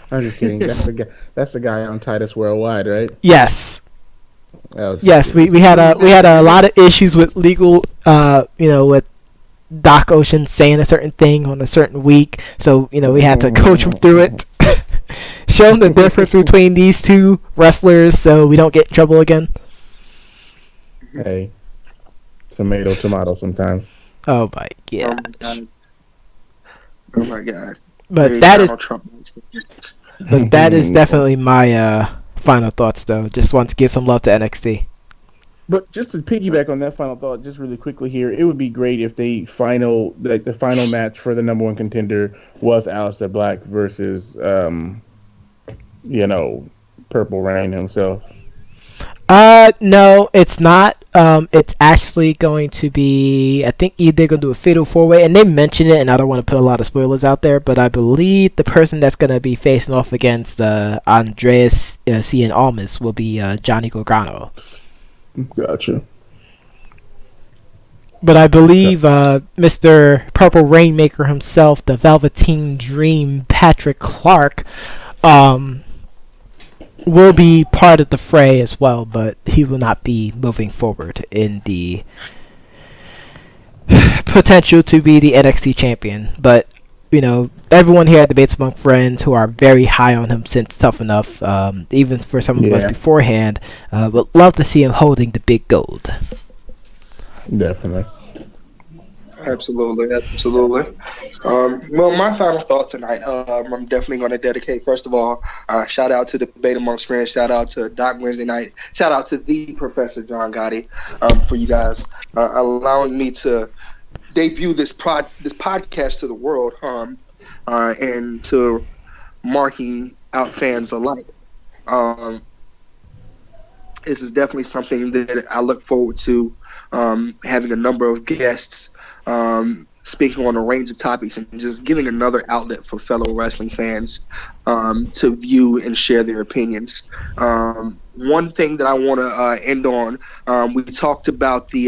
I'm just kidding. That's the guy on Titus Worldwide, right? Yes. Yes, we had a lot of issues with legal, with Doc Ocean saying a certain thing on a certain week. So, we had to coach him through it. Show him the difference between these two wrestlers so we don't get in trouble again. Hey, tomato sometimes. Oh my god. Oh my god. But that is definitely my final thoughts, though. Just want to give some love to NXT. But just to piggyback on that final thought, just really quickly here, it would be great if the final match for the number 1 contender was Aleister Black versus, Purple Rain himself. No, it's not. It's actually going to be, I think they're going to do a fatal 4-way, and they mention it, and I don't want to put a lot of spoilers out there, but I believe the person that's going to be facing off against Andreas Cien Almas will be Johnny Gargano. Gotcha. But I believe Mr. Purple Rainmaker himself, the Velveteen Dream, Patrick Clark, will be part of the fray as well, but he will not be moving forward in the potential to be the NXT champion. But, everyone here at Debates Among Friends who are very high on him since Tough Enough, even for some of us beforehand, would love to see him holding the big gold. Definitely. Absolutely. Well, my final thought tonight, I'm definitely going to dedicate, first of all, shout out to Debate Amongst Friends, shout out to Doc Wednesday Night, shout out to the Professor John Gotti for you guys allowing me to debut this podcast to the world and to marking out fans alike. This is definitely something that I look forward to, having a number of guests speaking on a range of topics and just giving another outlet for fellow wrestling fans to view and share their opinions. One thing that I want to end on, we talked about the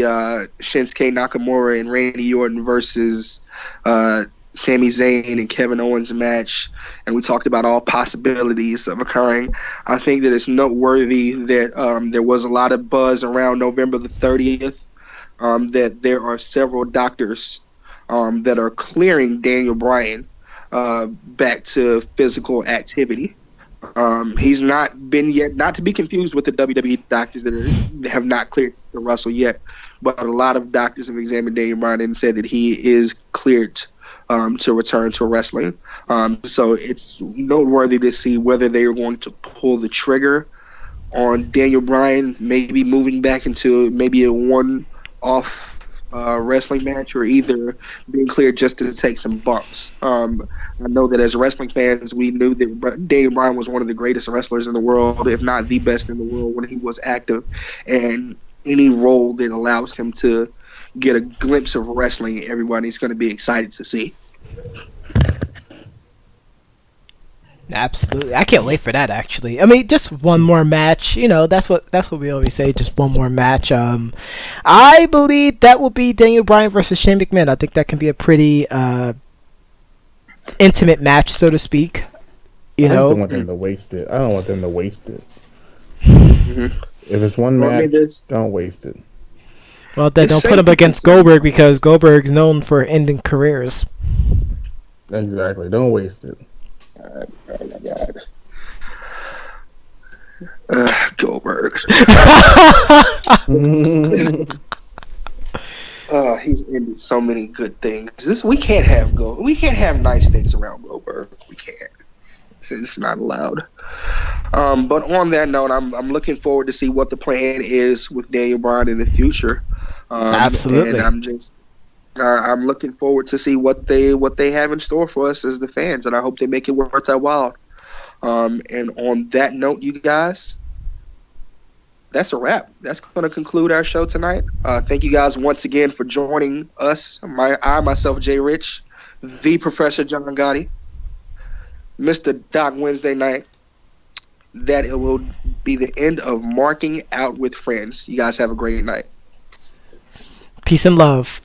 Shinsuke Nakamura and Randy Orton versus Sami Zayn and Kevin Owens match, and we talked about all possibilities of occurring. I think that it's noteworthy that there was a lot of buzz around November the 30th, that there are several doctors that are clearing Daniel Bryan back to physical activity. He's not been yet, not to be confused with the WWE doctors that have not cleared to wrestle yet, but a lot of doctors have examined Daniel Bryan and said that he is cleared to return to wrestling. So it's noteworthy to see whether they are going to pull the trigger on Daniel Bryan, maybe moving back into maybe a one-off wrestling match or either being cleared just to take some bumps. I know that as wrestling fans, we knew that Daniel Bryan was one of the greatest wrestlers in the world, if not the best in the world when he was active. And any role that allows him to get a glimpse of wrestling, everybody's going to be excited to see. Absolutely, I can't wait for that. Actually, I mean, just one more match. You know, that's what we always say. Just one more match. I believe that will be Daniel Bryan versus Shane McMahon. I think that can be a pretty intimate match, so to speak. You I know, just don't want them to waste it. I don't want them to waste it. Mm-hmm. If it's one Well, I match, mean, don't waste it. well, then don't put him against Goldberg because Goldberg's known for ending careers. Exactly. Don't waste it. Oh my God. Goldberg. He's ended so many good things. We can't have nice things around Goldberg. We can't. It's not allowed. But on that note, I'm looking forward to see what the plan is with Daniel Bryan in the future. Absolutely. And I'm looking forward to see what they have in store for us as the fans, and I hope they make it worth our while. And on that note, you guys, that's a wrap. That's going to conclude our show tonight. Thank you guys once again for joining us. Myself, Jay Rich, the Professor John Gotti, Mr. Doc Wednesday Night. That it will be the end of Marking Out with Friends. You guys have a great night. Peace and love.